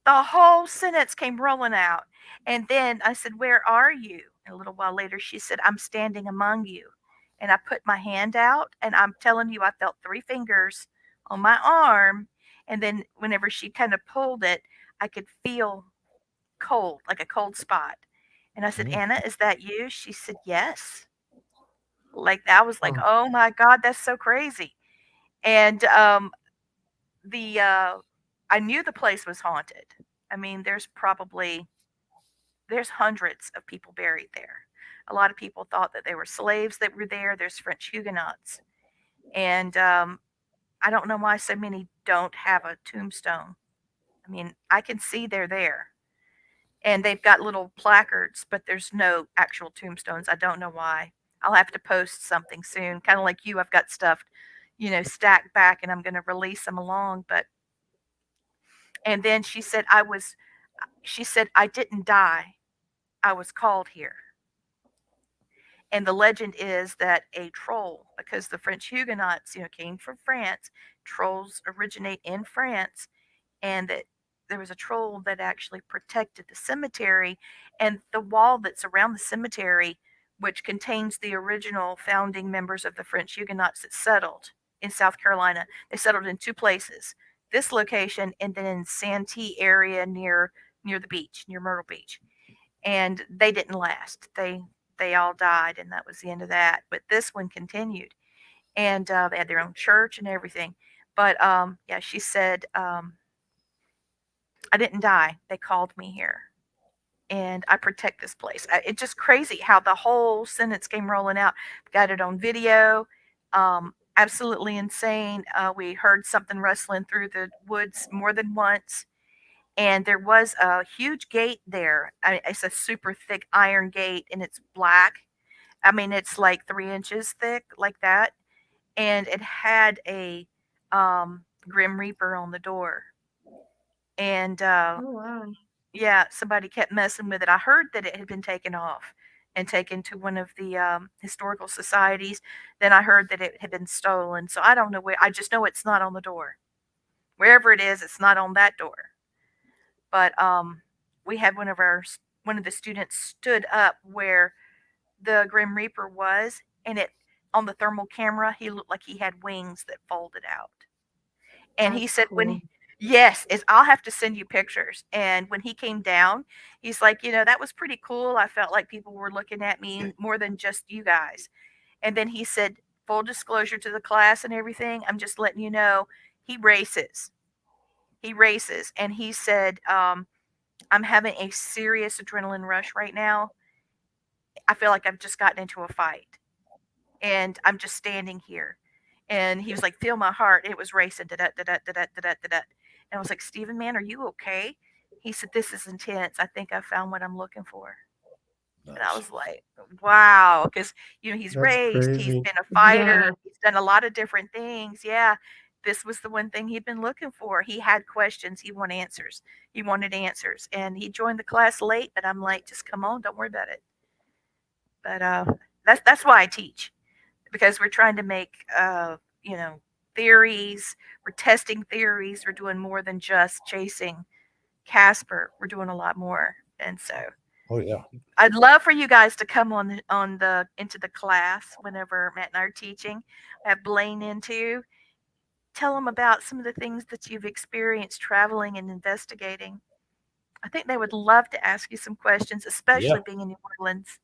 The whole sentence came rolling out. And then I said, where are you? And a little while later, she said, I'm standing among you. And I put my hand out, and I'm telling you, I felt 3 fingers on my arm. And then whenever she kind of pulled it, I could feel cold, like a cold spot. And I said, Mhm. Anna, is that you? She said, yes. Like I was like, Oh, oh my god, that's so crazy. And the I knew the place was haunted. I mean, there's hundreds of people buried there. A lot of people thought that they were slaves that were there. There's French Huguenots, and I don't know why so many don't have a tombstone. I mean, I can see they're there, and they've got little placards, but there's no actual tombstones. I don't know why. I'll have to post something soon, kind of like you. I've got stuff, stacked back, and I'm going to release them along. But and then she said I didn't die. I was called here. And the legend is that a troll, because the French Huguenots, came from France, trolls originate in France, and that there was a troll that actually protected the cemetery and the wall that's around the cemetery, which contains the original founding members of the French Huguenots that settled in South Carolina. They settled in two places, this location and then in Santee area near the beach, near Myrtle Beach. And they didn't last. They all died, and that was the end of that. But this one continued, and they had their own church and everything. But yeah, she said, I didn't die. They called me here, and I protect this place. It's just crazy how the whole sentence came rolling out. Got it on video. Absolutely insane. We heard something rustling through the woods more than once, and there was a huge gate there. It's a super thick iron gate, and it's black. I mean, it's like 3 inches thick, like that, and it had a Grim Reaper on the door. And Oh wow. yeah, somebody kept messing with it. I heard that it had been taken off and taken to one of the historical societies. Then I heard that it had been stolen. So I don't know where. I just know it's not on the door. Wherever it is, it's not on that door. But we had one of the students stood up where the Grim Reaper was, and it on the thermal camera, he looked like he had wings that folded out. And he That's said cool. yes, is I'll have to send you pictures. And when he came down, he's like, that was pretty cool. I felt like people were looking at me more than just you guys. And then he said, full disclosure to the class and everything, I'm just letting you know, he races. He races. And he said, I'm having a serious adrenaline rush right now. I feel like I've just gotten into a fight, and I'm just standing here. And he was like, feel my heart. It was racing. Da da da da da da da da da. And I was like, Stephen, man, are you okay? He said, this is intense. I think I found what I'm looking for. And I Nice. was like, wow. Because, he's that's raced. He's crazy. been a fighter. Yeah. He's done a lot of different things. Yeah. This was the one thing he'd been looking for. He had questions. He wanted answers. He wanted answers. And he joined the class late, but I'm like, just come on. Don't worry about it. But that's why I teach, because we're trying to make theories. We're testing theories. We're doing more than just chasing Casper. We're doing a lot more, and so Oh yeah. I'd love for you guys to come into the class whenever Matt and I are teaching. I have Blaine in too. Tell them about some of the things that you've experienced traveling and investigating. I think they would love to ask you some questions, Yeah. especially being in New Orleans.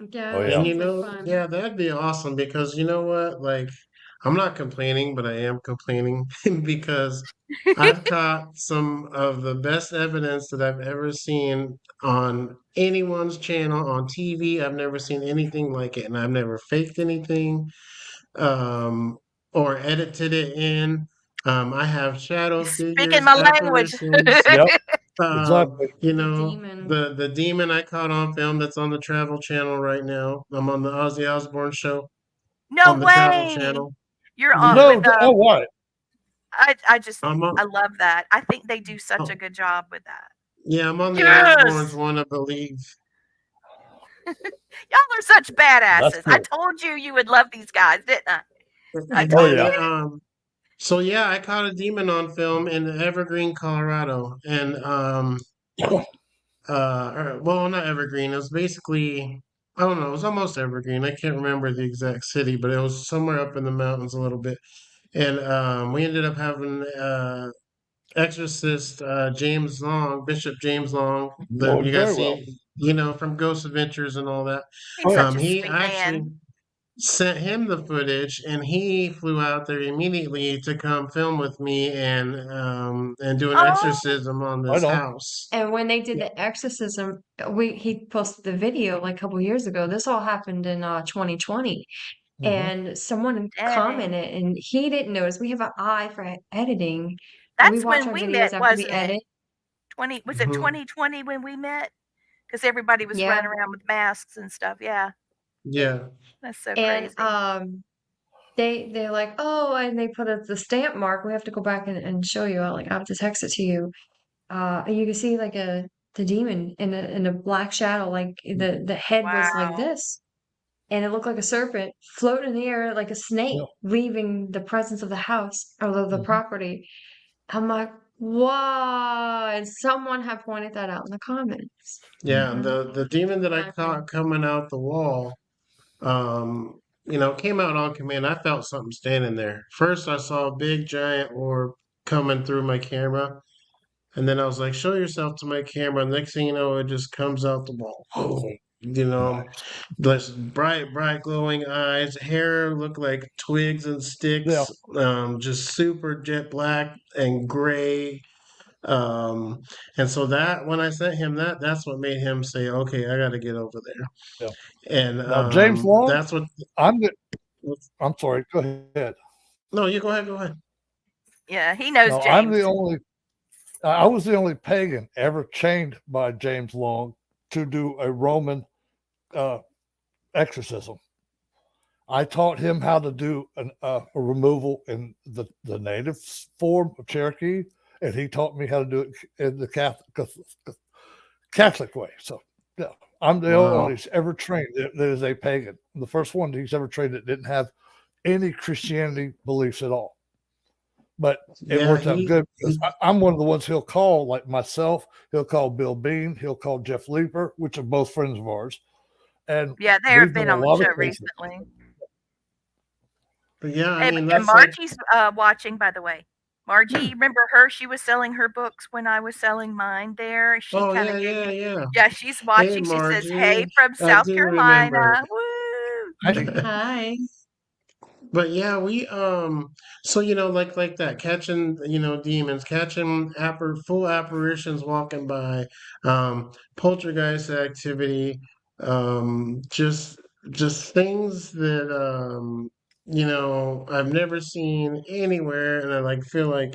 Yeah, Oh that And yeah. you sounds like know, fun. yeah, that'd be awesome because you know what? Like, I'm not complaining, but I am complaining because I've caught some of the best evidence that I've ever seen on anyone's channel on TV. I've never seen anything like it, and I've never faked anything, um, or edited it in. I have shadow Speaking figures, my language. apparitions. Yep. Exactly. You The know, demon. the demon I caught on film that's on the Travel Channel right now. I'm on the Ozzy Osbourne show No on the Travel way. Channel. You're on Yeah, with No. Oh what? I'm on. I love that. I think they do such a Oh, good job with that. yeah, I'm on the Osbournes. Yes. Want to believe? Y'all are such That's badasses. I good. told you you would love these guys, didn't I? I And Oh told then, yeah. you. so yeah, I caught a demon on film in Evergreen, Colorado, and well, not Evergreen. It was basically, I don't know, it was almost Evergreen. I can't remember the exact city, but it was somewhere up in the mountains a little bit. And we ended up having exorcist James Long, Bishop James Long, the Going you very guys well. see, from Ghost Adventures and all that. Oh He's yeah. such a He sweet actually man. sent him the footage, and he flew out there immediately to come film with me and do an Oh, exorcism on Right this on. house. And when they did Yeah. the exorcism, he posted the video like a couple years ago. This all happened in 2020. Mhm. And someone dang. commented, and he didn't notice. We have an eye for editing, and we That's watch when our we videos met, after we wasn't it? edit. 20, was it Mhm. 2020 when we met? Because everybody was running Yeah. around with masks and stuff. Yeah, Yeah. that's so And crazy. they're like, oh, and they put the stamp mark. We have to go back and show you. I have to text it to you. And you can see like the demon in a black shadow, like the head was like Wow. this, and it looked like a serpent floating in the air like a snake Yeah. leaving the presence of the house or the Mhm. property. I'm like, wow. And someone had pointed that out in the comments. Yeah. And the demon that I Exactly. caught coming out the wall, came out on command. I felt something standing there. First, I saw a big giant orb coming through my camera. And then I was like, show yourself to my camera. Next thing you know, it just comes out the wall. You know, Nice. this bright, bright, glowing eyes, hair look like twigs and Yeah. sticks, just super jet black and gray. Um, and so that when I sent him that, that's what made him say, okay, I got to get over there. Yeah. And Now, James Long, that's what. I'm the, I'm sorry. Go ahead. No, you go ahead. Go ahead. Yeah, he knows No, I'm the James. only. I was the only pagan ever chained by James Long to do a Roman uh, exorcism. I taught him how to do a removal in the native form of Cherokee, and he taught me how to do it in the Catholic way. So, yeah, I'm the only one Wow. who's ever trained that is a pagan. The first one he's ever trained that didn't have any Christianity beliefs at all. But it Yeah, worked out good because I'm one of the ones he'll call, like myself. He'll call Bill Bean. He'll call Jeff Leeper, which are both friends of ours. And Yeah, they have we've done been a on the lot of show cases. recently. but yeah, I And, mean, and that's like, Margie's watching, by the way. Margie, you remember her? She was selling her books when I was selling mine there. She oh kind yeah, of gave yeah, me, yeah. yeah, she's Hey, watching. She says, "Hey, Margie, from I South do remember. Carolina." Woo! I, Hi. But yeah, we so like that catching demons, catching full apparitions walking by, poltergeist activity, just things that I've never seen anywhere, and I like feel like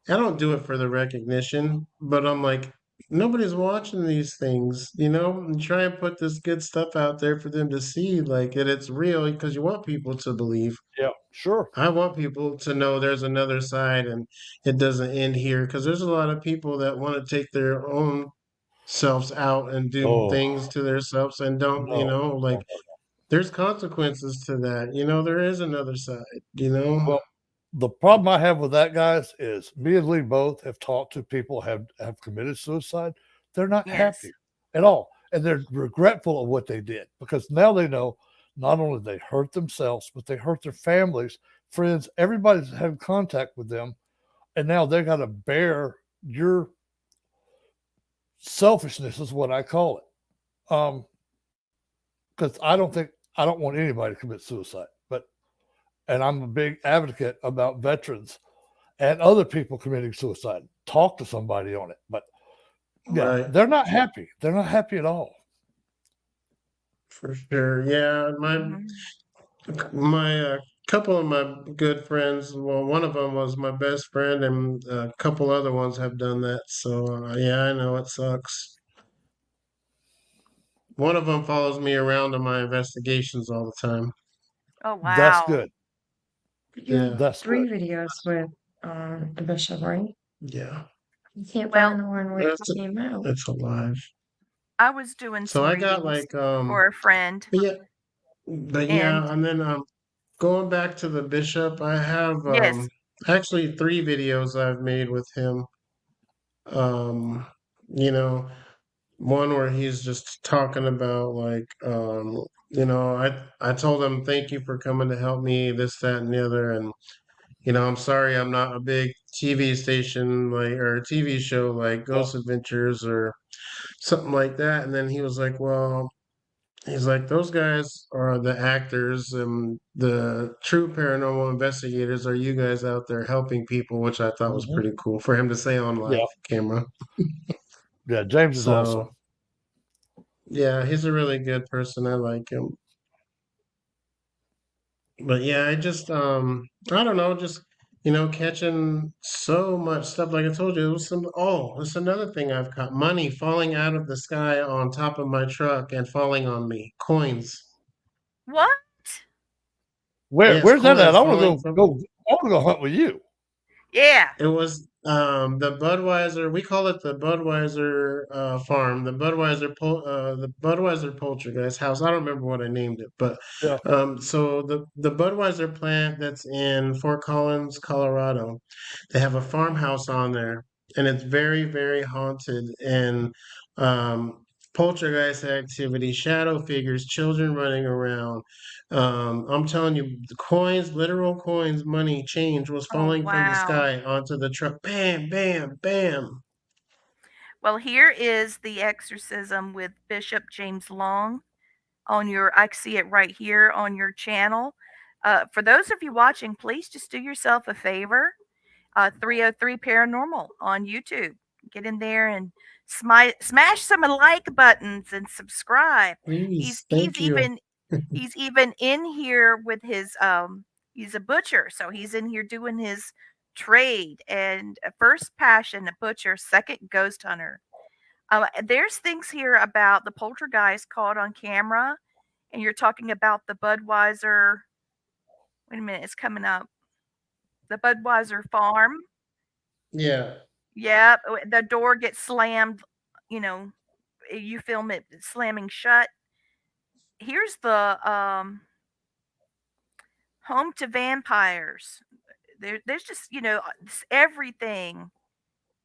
I don't do it for the recognition, but I'm like, nobody's watching these things, and try and put this good stuff out there for them to see, like that it's real because you want people to believe. yeah, sure. I want people to know there's another side and it doesn't end here because there's a lot of people that want to take their own selves out and do Oh, things to themselves and don't, no. like there's consequences to that. There is another side, you know? Well, the problem I have with that, guys, is me and Lee both have talked to people have committed suicide. They're not Yes, happy at all, and they're regretful of what they did because now they know not only they hurt themselves, but they hurt their families, friends, everybody's had contact with them, and now they got to bear your selfishness, is what I call it. Because I don't want anybody to commit suicide, but and I'm a big advocate about veterans and other people committing suicide. Talk to somebody on it. But yeah, Right. they're not happy. They're not happy at all. For sure. Yeah. hmm My couple of my good friends, well, one of them was my best friend, and a couple other ones have done that. So, yeah, I know it sucks. One of them follows me around on my investigations all the time. Oh That's wow. good. You Yeah. That's good. 3 videos with the bishop, right? Yeah. You can't Well, find the one where he It's came out. it's alive. I was doing So some I got readings like for a friend, but yeah, but and yeah, and then going back to the bishop, I have yes, actually 3 videos I've made with him. Um, you know, one where he's just talking about like I told him thank you for coming to help me, this, that, and the other, and I'm sorry I'm not a big TV station like or a TV show like Yeah. Ghost Adventures or something like that. And then he was like, well, He's like, those guys are the actors, and the true paranormal investigators are you guys out there helping people, which I thought was Mhm. pretty cool for him to say on live Yeah, camera. yeah. James is awesome. So, yeah, he's a really good person. I like him. But yeah, I don't know, just catching so much stuff. Like I told you, it was it's another thing I've caught. Money falling out of the sky on top of my truck and falling on me. Coins. What? Yes, Where's that at? coins I want to falling go from go. I want to go hunt with you. Yeah. It was the Budweiser. We call it the Budweiser farm, the Budweiser Poltergeist house. I don't remember what I named it, but Yeah. so the Budweiser plant that's in Fort Collins, Colorado, they have a farmhouse on there, and it's very very haunted and um, poltergeist activity, shadow figures, children running around. I'm telling you, the coins, literal coins, money, change was Oh, falling from the wow. sky onto the truck. Bam, bam, bam. Well, here is the exorcism with Bishop James Long on I see it right here on your channel. For those of you watching, please just do yourself a favor. 303 Paranormal on YouTube. Get in there and smash some like buttons and subscribe. He's Please, he's thank you. even he's even in here with his he's a butcher, so he's in here doing his trade and first passion a butcher, second ghost hunter. There's things here about the poltergeist caught on camera, and you're talking about the Budweiser. Wait a minute, it's coming up. The Budweiser farm. Yeah, Yeah, the door gets slammed, you know, you film it slamming shut. Here's the Home to Vampires. There's just, everything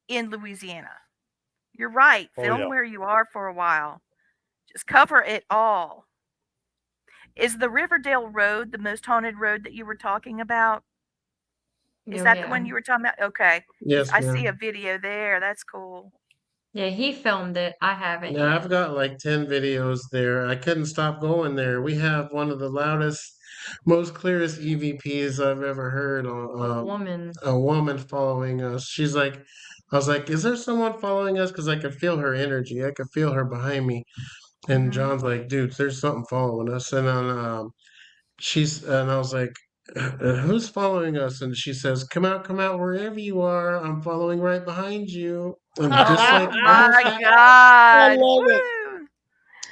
in Louisiana. You're right. Oh Film yeah. where you are for a while. Just cover it all. Is the Riverdale Road the most haunted road that you were talking about? Is Oh that the one yeah. you were talking about? Okay. Because yes, I see a ma'am. video there. That's cool. Yeah, he filmed it. I haven't Yeah, yet. I've got like 10 videos there. I couldn't stop going there. We have one of the loudest, most clearest EVPs I've ever heard on A woman. a woman following us. I was like, is there someone following us? Because I could feel her energy. I could feel her behind me. And Hmm. John's like, dude, there's something following us. And then and I was like, who's following us? And she says, come out, wherever you are. I'm following right behind you. And just Oh like almost my that, I God. love it. Woo.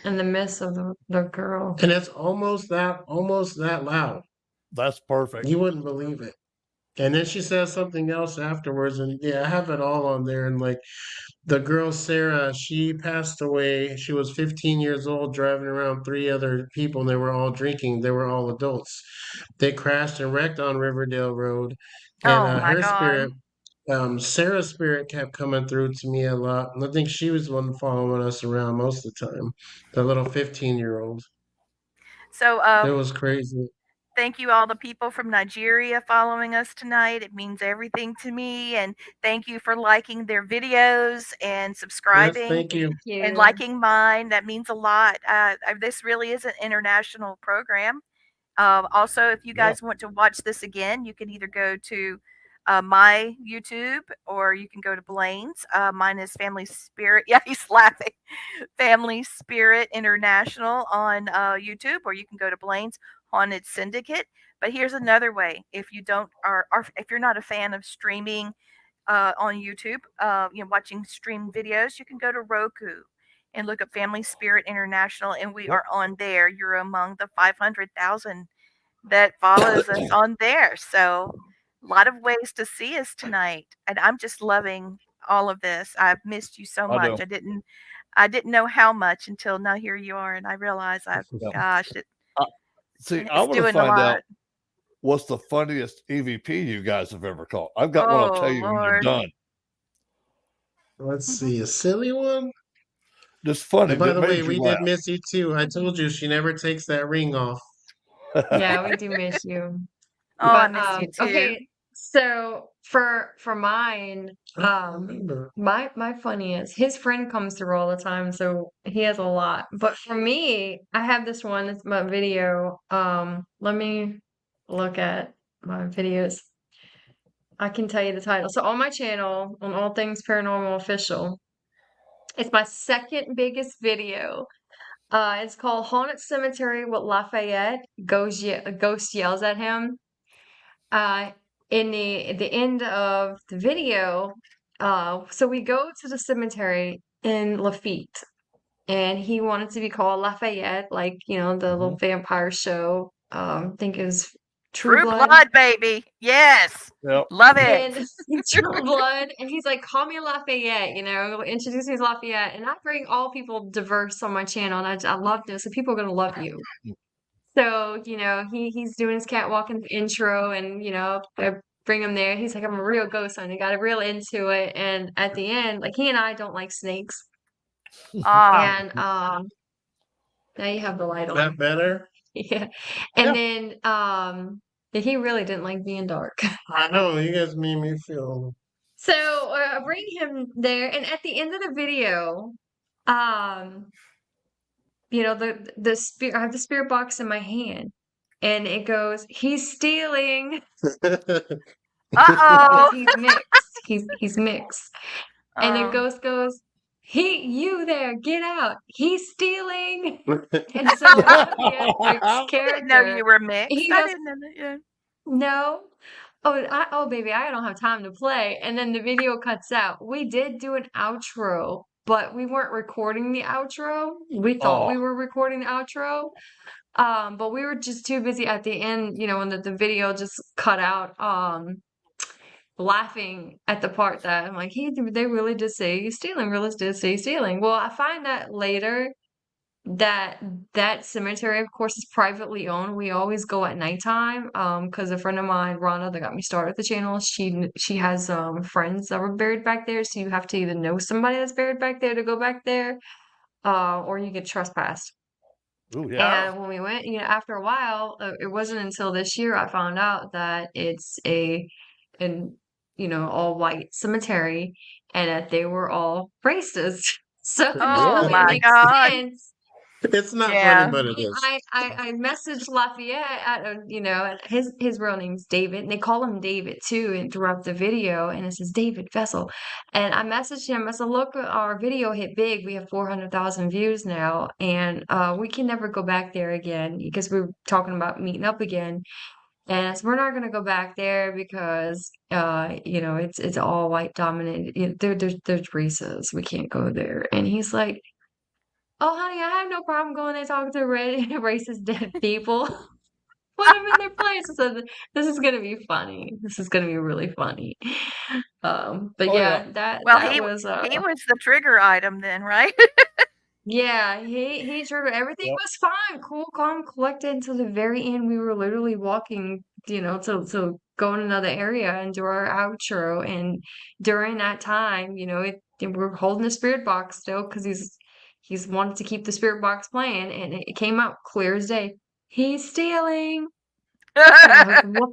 In the midst of the girl. and it's almost that loud. That's perfect. You wouldn't believe it. And then she says something else afterwards, and yeah, I have it all on there. And like the girl Sarah, she passed away. She was 15 years old, driving around three other people, and they were all drinking. They were all adults. They crashed and wrecked on Riverdale Road, and Oh my her God. spirit, Sarah's spirit, kept coming through to me a lot. And I think she was the one following us around most of the time. The little 15-year-old. So, It was crazy. thank you all the people from Nigeria following us tonight. It means everything to me. And thank you for liking their videos and Yes, subscribing thank you. Thank and you. liking mine. That means a lot. This really is an international program. Also, if you Yeah. guys want to watch this again, you can either go to my YouTube or you can go to Blaine's. Mine is Family Spirit. Yeah, he's laughing. Family Spirit International on YouTube, or you can go to Blaine's Haunted Syndicate. But here's another way: if you don't are if you're not a fan of streaming on YouTube, watching stream videos, you can go to Roku and look up Family Spirit International, and we Yep. are on there. You're among the 500,000 that follows us on there. So, a lot of ways to see us tonight, and I'm just loving all of this. I've missed you so I much. do. I didn't know how much until now here you are, and I realize Yeah. gosh, I, see, I it's want to doing a find lot. out what's the funniest EVP you guys have ever caught. I've got one. I'll tell Oh you when you're Lord. done. Let's see, a silly one. Just funny. And by That the way, made you we laugh. did miss you too. I told you she never takes that ring off. Yeah, we do miss you. Oh, I But miss you too. okay, so for mine, I don't remember. my funniest, his friend comes through all the time, so he has a lot. But for me, I have this one, it's my video. Let me look at my videos. I can tell you the title. So on my channel, on All Things Paranormal Official, it's my second biggest video. It's called Haunted Cemetery with Lafayette. Ghost yells at him. Uh, in the end of the video, so we go to the cemetery in Lafitte, and he wanted to be called Lafayette, like the little vampire show. I think it was True True Blood. Blood, baby. Yes. Yep. Love it. And True Blood, and he's like, call me Lafayette, introduce me as Lafayette. And I bring all people diverse on my channel, and I love this, so people are gonna love you. So, he's doing his catwalk in the intro, and I bring him there. He's like, I'm a real ghost hunter. Got real into it. And at the end, like, he and I don't like snakes. Ah. And now you have the light Is on. that better? Yeah. And Yeah. then he really didn't like being dark. I know, you guys made me feel. So I bring him there, and at the end of the video, the spirit, I have the spirit box in my hand, and it goes, he's stealing because Uh-oh. he's mixed. He's mixed. And the Oh. ghost goes, you there, get out. He's stealing. And so Lafayette, I didn't know character, you were mixed. he I goes, didn't know that. Yeah. no. Oh, baby, I don't have time to play. And then the video cuts out. We did do an outro, but we weren't recording the outro. We thought we were recording the outro. But we were just too busy at the end, when the video just cut out, laughing at the part that I'm like, hey, they really did say he's stealing. Really did say he's stealing. Well, I find that later that cemetery, of course, is privately owned. We always go at nighttime, because a friend of mine, Rana, that got me started with the channel, she has friends that were buried back there, so you have to either know somebody that's buried back there to go back there, or you get trespassed. Ooh, yeah. And when we went, after a while, it wasn't until this year I found out that it's an all white cemetery, and that they were all racist. So Oh now it my makes God. sense. It's not Yeah. funny, but it is. I messaged Lafayette and his real name's David, and they call him David too, and throughout the video, and it says David Vessel. And I messaged him. I said, "Look, our video hit big. We have 400,000 views now, and we can never go back there again because we were talking about meeting up again." And I said, we're not gonna go back there because it's all white dominated. There's races. We can't go there. And he's like, oh, honey, I have no problem going there talking to racist dead people. Put them in their place. So this is gonna be funny. This is gonna be really funny. But Oh, yeah, yeah. Well, that he was was the trigger item then, right? yeah, he sure everything Yep. was fine, cool, calm, collected until the very end. We were literally walking, to go in another area and do our outro. And during that time, we're holding the spirit box still because he's wanted to keep the spirit box playing, and it came out clear as day. He's stealing. And I was like, what?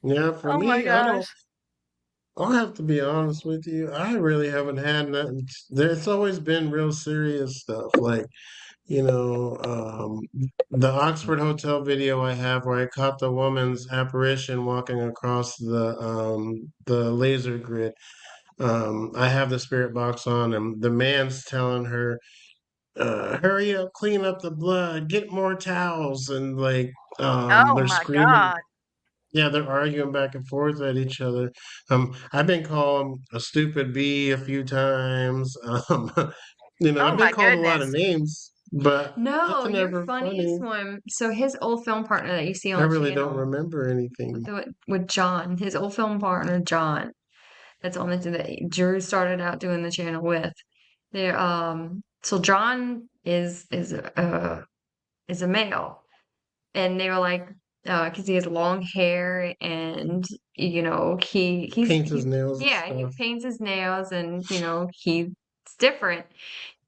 Yeah, for Oh my me, gosh. I'll have to be honest with you. I really haven't had nothing. There's always been real serious stuff, like the Oxford Hotel video I have where I caught the woman's apparition walking across the laser grid. I have the spirit box on, and the man's telling her, "Hurry up, clean up the blood, get more towels," and like Oh they're my screaming. God. Yeah, they're arguing back and forth at each other. I've been called a stupid bee a few times. Oh I've been my called a lot of goodness. names, but No, nothing your ever funniest funny. one. So his old film partner that you see on I the really don't channel remember anything. with John, his old film partner John. That's on that Drew started out doing the channel with. There, so John is a male, and they were like, because he has long hair, and Paints his he nails and yeah, he stuff. paints his nails, and he's different.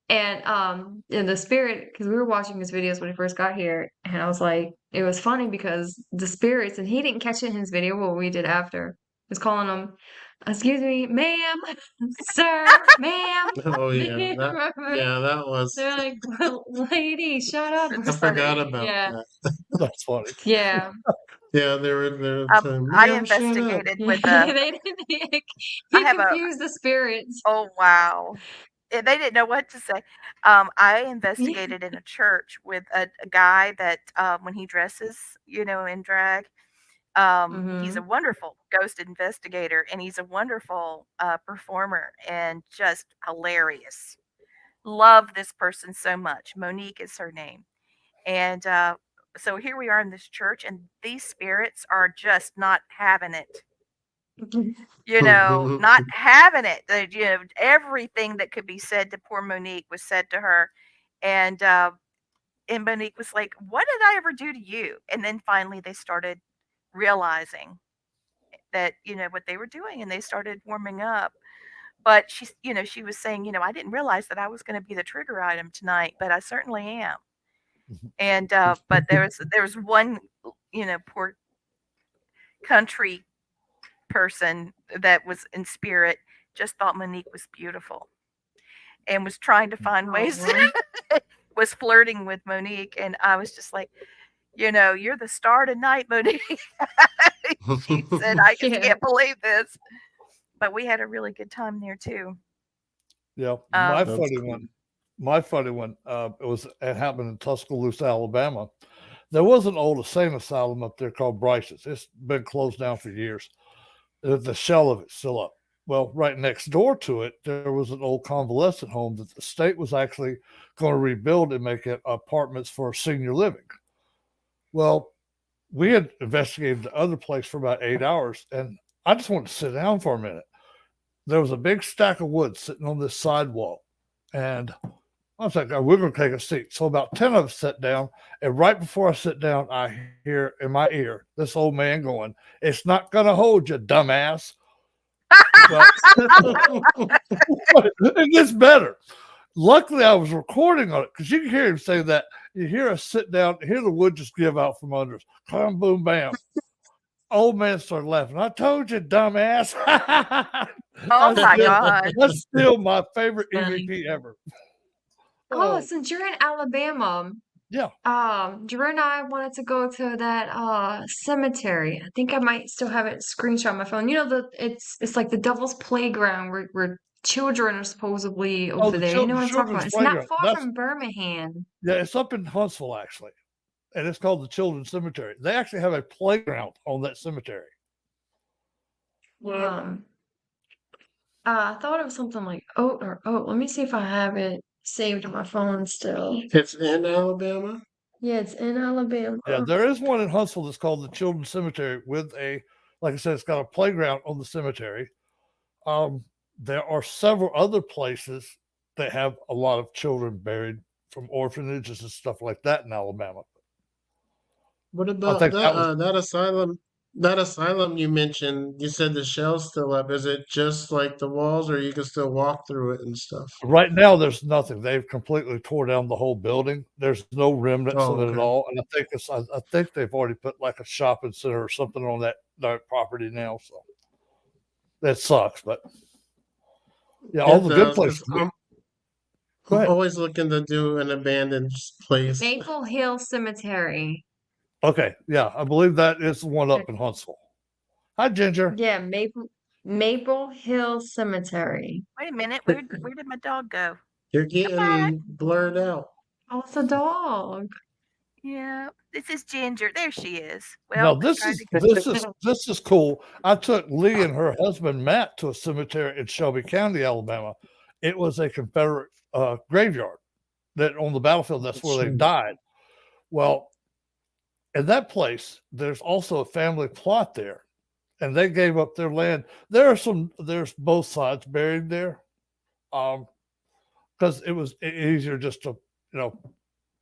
And the spirit, because we were watching his videos when he first got here, and I was like, it was funny because the spirits, and he didn't catch it in his video, what we did after, was calling him, excuse me, ma'am, sir, ma'am. Oh yeah, Remember? that was. They're like, lady, shut up. I forgot about Yeah, that. That's funny. yeah. Yeah, they were saying, I "Ma'am, shut up." investigated Yeah, with they didn't. I He have a confused the spirits. oh wow. They didn't know what to say. I Yeah. investigated in a church with a guy that when he dresses, in drag, he's a Mm-hmm. wonderful ghost investigator and he's a wonderful performer and just hilarious. Love this person so much. Monique is her name. And so here we are in this church, and these spirits are just not having it. Not having it. Everything that could be said to poor Monique was said to her. And Monique was like, "What did I ever do to you?" And then finally they started realizing that, what they were doing, and they started warming up. But she was saying, "I didn't realize that I was going to be the trigger item tonight, but I certainly am." And but there was one, poor country person that was in spirit, just thought Monique was beautiful and was trying to find Oh, ways really? was flirting with Monique, and I was just like, "You're the star tonight, Monique." She said, "I just Yeah. can't believe this." But we had a really good time there too. Yeah, Um, That's cool. My funny one. It happened in Tuscaloosa, Alabama. There was an old insane asylum up there called Bryce's. It's been closed down for years. The shell of it's still up. Well, right next door to it, there was an old convalescent home that the state was actually going to rebuild and make it apartments for senior living. Well, we had investigated the other place for about 8 hours, and I just wanted to sit down for a minute. There was a big stack of wood sitting on this sidewalk, and I was like, "Oh, we're going to take a seat." So about 10 of us sat down, and right before I sit down, I hear in my ear this old man going, "It's not going to hold you, dumbass." Well, it gets better. Luckily, I was recording on it because you can hear him say that. You hear us sit down, hear the wood just give out from under us. Clam, boom, bam. Old man started laughing. "I told you, dumbass." oh my God. That's still my favorite Funny. EVP ever. Oh, Oh, since you're in Alabama, yeah. Drew and I wanted to go to that cemetery. I think I might still have it screenshot on my phone. You know, it's like the Devil's Playground where children are supposedly Oh, over the there. You know what I'm talking children's about? It's not playground. far That's from Birmingham. Yeah, it's up in Huntsville actually, and it's called the Children's Cemetery. They actually have a playground on that cemetery. Um, I thought it was something like let me see if I have it saved on my phone still. It's in Alabama. Yeah, it's in Alabama. Yeah, there is one in Huntsville that's called the Children's Cemetery with like I said, it's got a playground on the cemetery. There are several other places that have a lot of children buried from orphanages and stuff like that in Alabama. What I about think that was that asylum? That asylum you mentioned, you said the shell's still up. Is it just like the walls, or you can still walk through it and stuff? right now. There's nothing. They've completely tore down the whole building. There's no remnants Oh, of it at okay. all. And I think they've already put like a shopping center or something on that property now. So that sucks, but yeah, all It the good does, places. because Go I'm ahead. always looking to do an abandoned place. Maple Hill Cemetery. Okay, yeah, I believe that is the one up in Huntsville. Hi, Ginger. Yeah, Maple Hill Cemetery. Wait a minute. Where did my dog go? You're Come back. getting blurred out. Oh, it's a dog. Yeah, this is Ginger. There she is. No, Well, I tried to. this is cool. I took Lee and her husband Matt to a cemetery in Shelby County, Alabama. It was a Confederate graveyard that on the battlefield. That's where they died. Well, in that place, there's also a family plot there, and they gave up their land. There's both sides buried there, because it was easier just to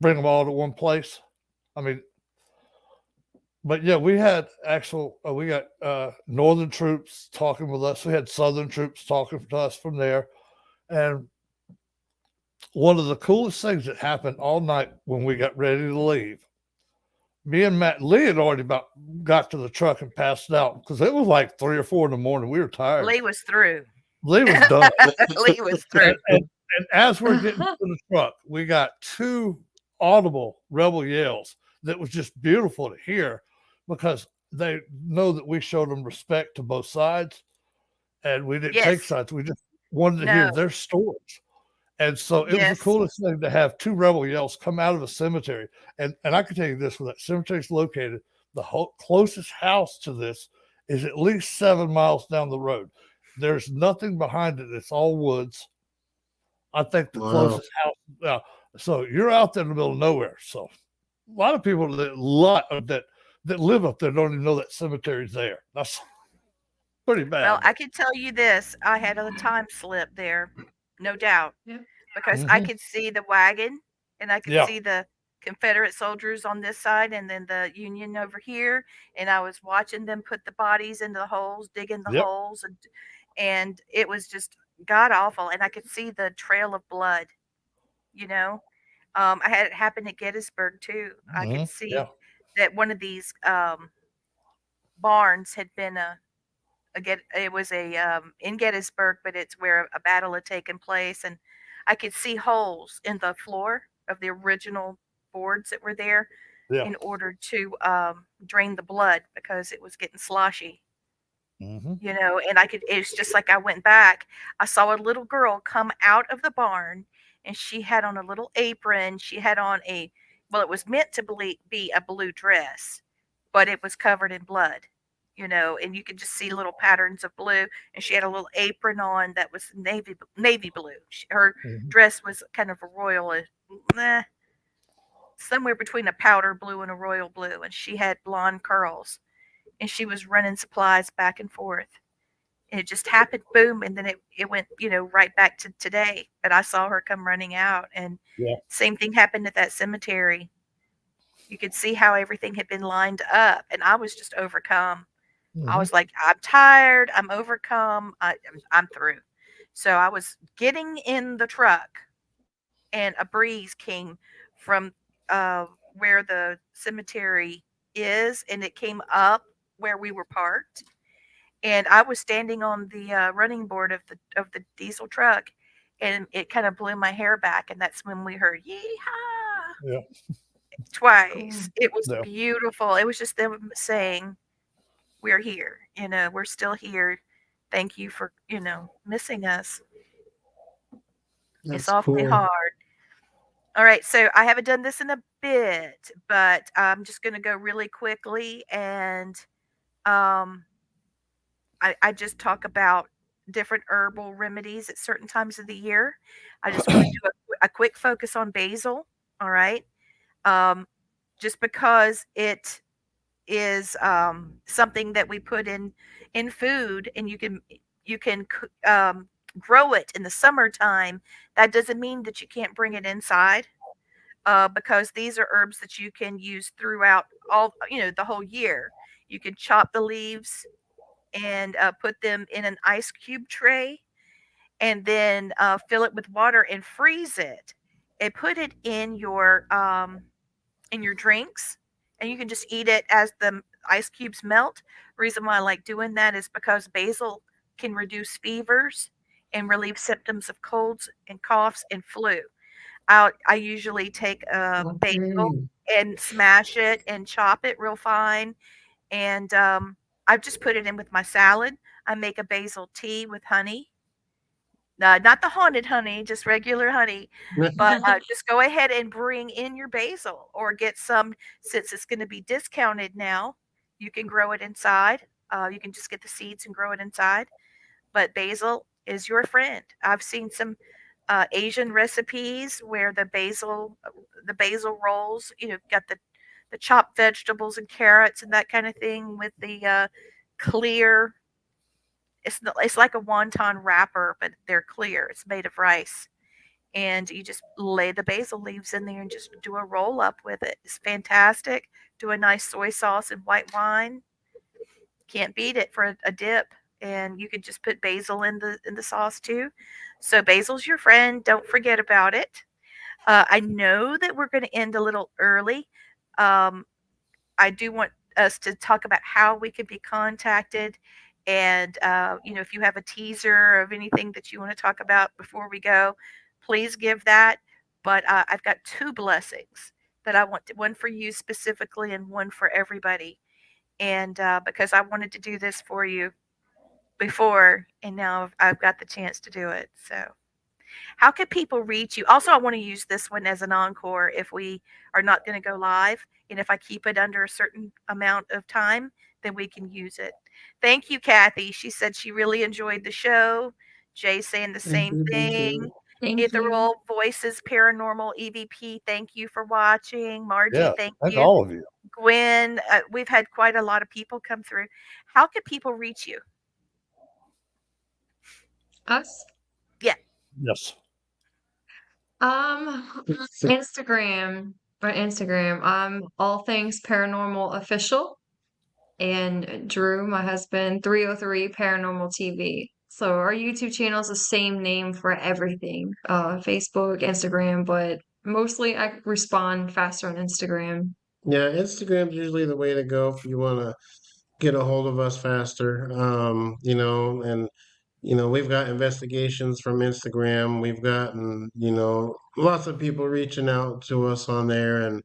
bring them all to one place. I mean, but yeah, we got northern troops talking with us. We had southern troops talking to us from there, and one of the coolest things that happened all night when we got ready to leave, me and Matt Lee had already about got to the truck and passed out because it was like 3 or 4 in the morning. We were tired. Lee was through. Lee was done. Lee was through. And as we're getting to the truck, we got 2 audible rebel yells that was just beautiful to hear because they know that we showed them respect to both sides and we didn't take Yes. sides. We just wanted to hear No. their stories. And so it was the Yes. coolest thing to have 2 rebel yells come out of a cemetery. And I can tell you this, where that cemetery is located, the closest house to this is at least 7 miles down the road. There's nothing behind it. It's all woods. I think the Wow. closest house. So you're out there in the middle of nowhere. So a lot of people that live up there don't even know that cemetery's there. That's pretty Well, bad. I can tell you this. I had a time slip there, no doubt, Yep. because I Mhm. could see the wagon and I could Yeah. see the Confederate soldiers on this side and then the Union over here. And I was watching them put the bodies into the holes, digging the Yep. holes, and it was just god awful. And I could see the trail of blood, you know. I had it happen at Gettysburg too. I could see Yeah. that one of these barns had been it was in Gettysburg, but it's where a battle had taken place, and I could see holes in the floor of the original boards that were there Yeah. in order to drain the blood because it was getting sloshy, Hmm. and it's just like I went back. I saw a little girl come out of the barn and she had on a little apron. She had on well, it was meant to be a blue dress, but it was covered in blood, and you could just see little patterns of blue. And she had a little apron on that was navy blue. Her Hmm. dress was kind of a royal, somewhere between a powder blue and a royal blue, and she had blonde curls, and she was running supplies back and forth. And it just happened, boom, and then it went, right back to today. But I saw her come running out, and Yeah. same thing happened at that cemetery. You could see how everything had been lined up, and I was just overcome. I Hmm. was like, I'm tired, I'm overcome, I'm through. So I was getting in the truck, and a breeze came from where the cemetery is, and it came up where we were parked, and I was standing on the running board of the diesel truck, and it kind of blew my hair back, and that's when we heard "yeehaw" Yeah. twice. Cool. It was Yeah. beautiful. It was just them saying, "We're here. We're still here. Thank you for missing us. It's That's awfully cool. hard." All right, so I haven't done this in a bit, but I'm just going to go really quickly, and um, I just talk about different herbal remedies at certain times of the year. I just want to do a quick focus on basil. All right. Um, just because it is something that we put in food, and you can grow it in the summertime. That doesn't mean that you can't bring it inside. Because these are herbs that you can use throughout the whole year. You can chop the leaves and put them in an ice cube tray, and then fill it with water and freeze it, and put it in your drinks, and you can just eat it as the ice cubes melt. Reason why I like doing that is because basil can reduce fevers and relieve symptoms of colds and coughs and flu. I usually take basil Okay. and smash it and chop it real fine, and I just put it in with my salad. I make a basil tea with honey, not the haunted honey, just regular honey. But just go ahead and bring in your basil, or get some, since it's going to be discounted now. You can grow it inside. You can just get the seeds and grow it inside. But basil is your friend. I've seen some Asian recipes where the basil rolls, got the chopped vegetables and carrots and that kind of thing with the clear. It's like a wonton wrapper, but they're clear. It's made of rice, and you just lay the basil leaves in there and just do a roll up with it. It's fantastic. Do a nice soy sauce and white wine. Can't beat it for a dip. and you could just put basil in the sauce too. So basil's your friend. Don't forget about it. I know that we're going to end a little early. Um, I do want us to talk about how we could be contacted. And, if you have a teaser of anything that you want to talk about before we go, please give that. But I've got two blessings that I want one for you specifically and one for everybody. And because I wanted to do this for you before, and now I've got the chance to do it. So. How can people reach you? Also, I want to use this one as an encore if we are not going to go live. And if I keep it under a certain amount of time, then we can use it. Thank you, Kathy. She said she really enjoyed the show. Jay saying the Thank same you, thank thing. you. Thank you. Ethereal Voices Paranormal EVP, thank you for watching. Margie, Yeah. thank Thank you. all of you. Gwen, we've had quite a lot of people come through. How can people reach you? Us? Yeah. Yes. Instagram. On Instagram. All things paranormal official. And Drew, my husband, 303 Paranormal TV. So our YouTube channel is the same name for everything. Facebook, Instagram, but mostly I respond faster on Instagram. Yeah, Instagram's usually the way to go if you want to get a hold of us faster. And we've got investigations from Instagram. We've gotten, lots of people reaching out to us on there. And,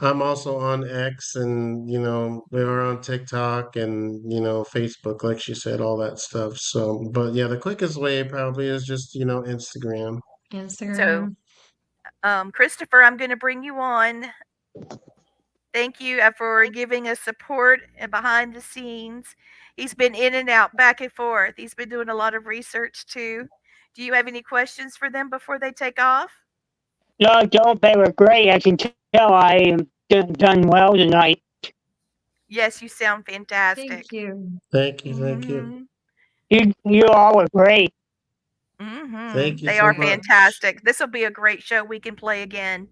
I'm also on X and, we are on TikTok and, Facebook, like she said, all that stuff. So, but yeah, the quickest way probably is just, Instagram. So, Instagram. Christopher, I'm going to bring you on. Thank you for giving us support and behind the scenes. He's been in and out, back and forth. He's been doing a lot of research too. Do you have any questions for them before they take off? No, don't. They were great. I can tell I am done well tonight. Yes, you sound Thank fantastic. you. Thank you. Thank you. Mhm. You all were great. Thank you They so are much. fantastic. This will be a great show we can play again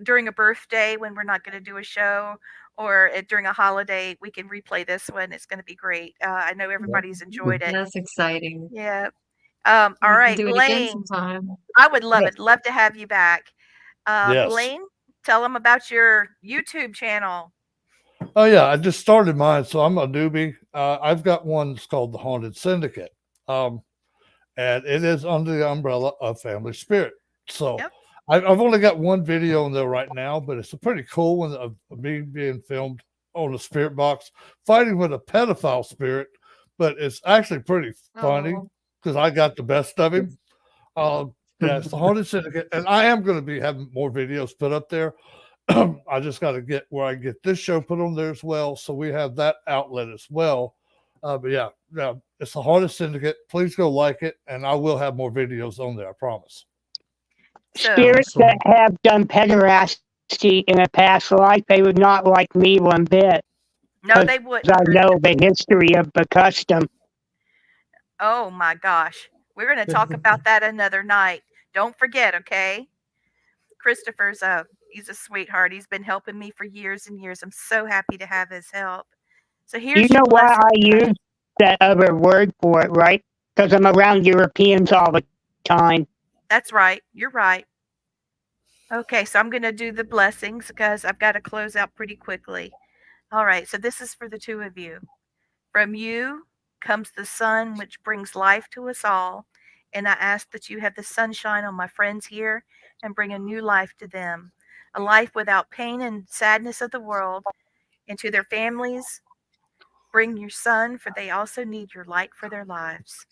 during a birthday when we're not going to do a show, or during a holiday. We can replay this one. It's going to be great. I know everybody's enjoyed it. That's exciting. Yeah. All We can right, do it again Blaine. sometime. I would love Yes. it. Love to have you back. Yes. Blaine, tell them about your YouTube channel. Oh yeah, I just started mine, so I'm a newbie. I've got one that's called the Haunted Syndicate, um, and it is under the umbrella of Family Spirit. So Yep. I've only got one video in there right now, but it's a pretty cool one of me being filmed on a spirit box fighting with a pedophile spirit. But it's actually pretty funny Oh, because I got the best of him. Yeah, it's the Haunted Syndicate, and I am going to be having more videos put up there. I just got to get where I get this show put on there as well, so we have that outlet as well. But yeah, it's the Haunted Syndicate. Please go like it, and I will have more videos on there. I promise. So, Spirits that Awesome. have done pederasty in a past life, they would not like me one bit no, because they wouldn't, I know Christopher. the history of the custom. Oh my gosh. We're going to talk about that another night. Don't forget, okay? Christopher's he's a sweetheart. He's been helping me for years and years. I'm so happy to have his help. So You here's your know why blessing, I guys. use that other word for it, right? Because I'm around Europeans all the time. That's right. You're right. Okay, so I'm going to do the blessings because I've got to close out pretty quickly. All right, so this is for the two of you. From you comes the sun, which brings life to us all. And I ask that you have the sunshine on my friends here and bring a new life to them, a life without pain and sadness of the world. And to their families, bring your sun, for they also need your light for their lives.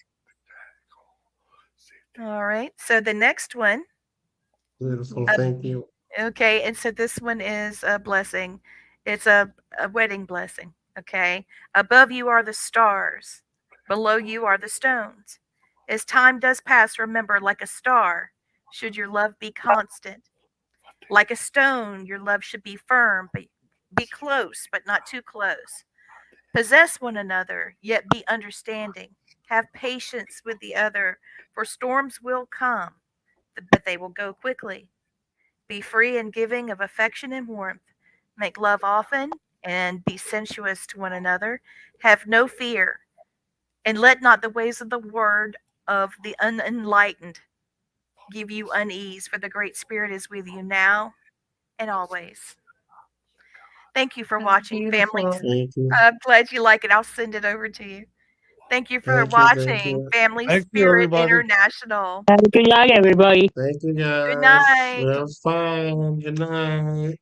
All right, so the next one. Beautiful. Uh, Thank you. okay, and so this one is a blessing. It's a wedding blessing. Okay, above you are the stars, below you are the stones. As time does pass, remember, like a star, should your love be constant. Like a stone, your love should be firm, but be close, but not too close. Possess one another, yet be understanding. Have patience with the other, for storms will come, but they will go quickly. Be free and giving of affection and warmth. Make love often, and be sensuous to one another. Have no fear, and let not the ways of the word of the unenlightened give you unease, for the Great Spirit is with you now and always. Thank you for That's watching, families. beautiful. Thank you. I'm glad you like it. I'll send it over to you. Thank you for Thank you. Thank watching, you. Family Thank you, Spirit everybody. International. Have a good night, everybody. Thank you Good guys. night. That was fun. Good night.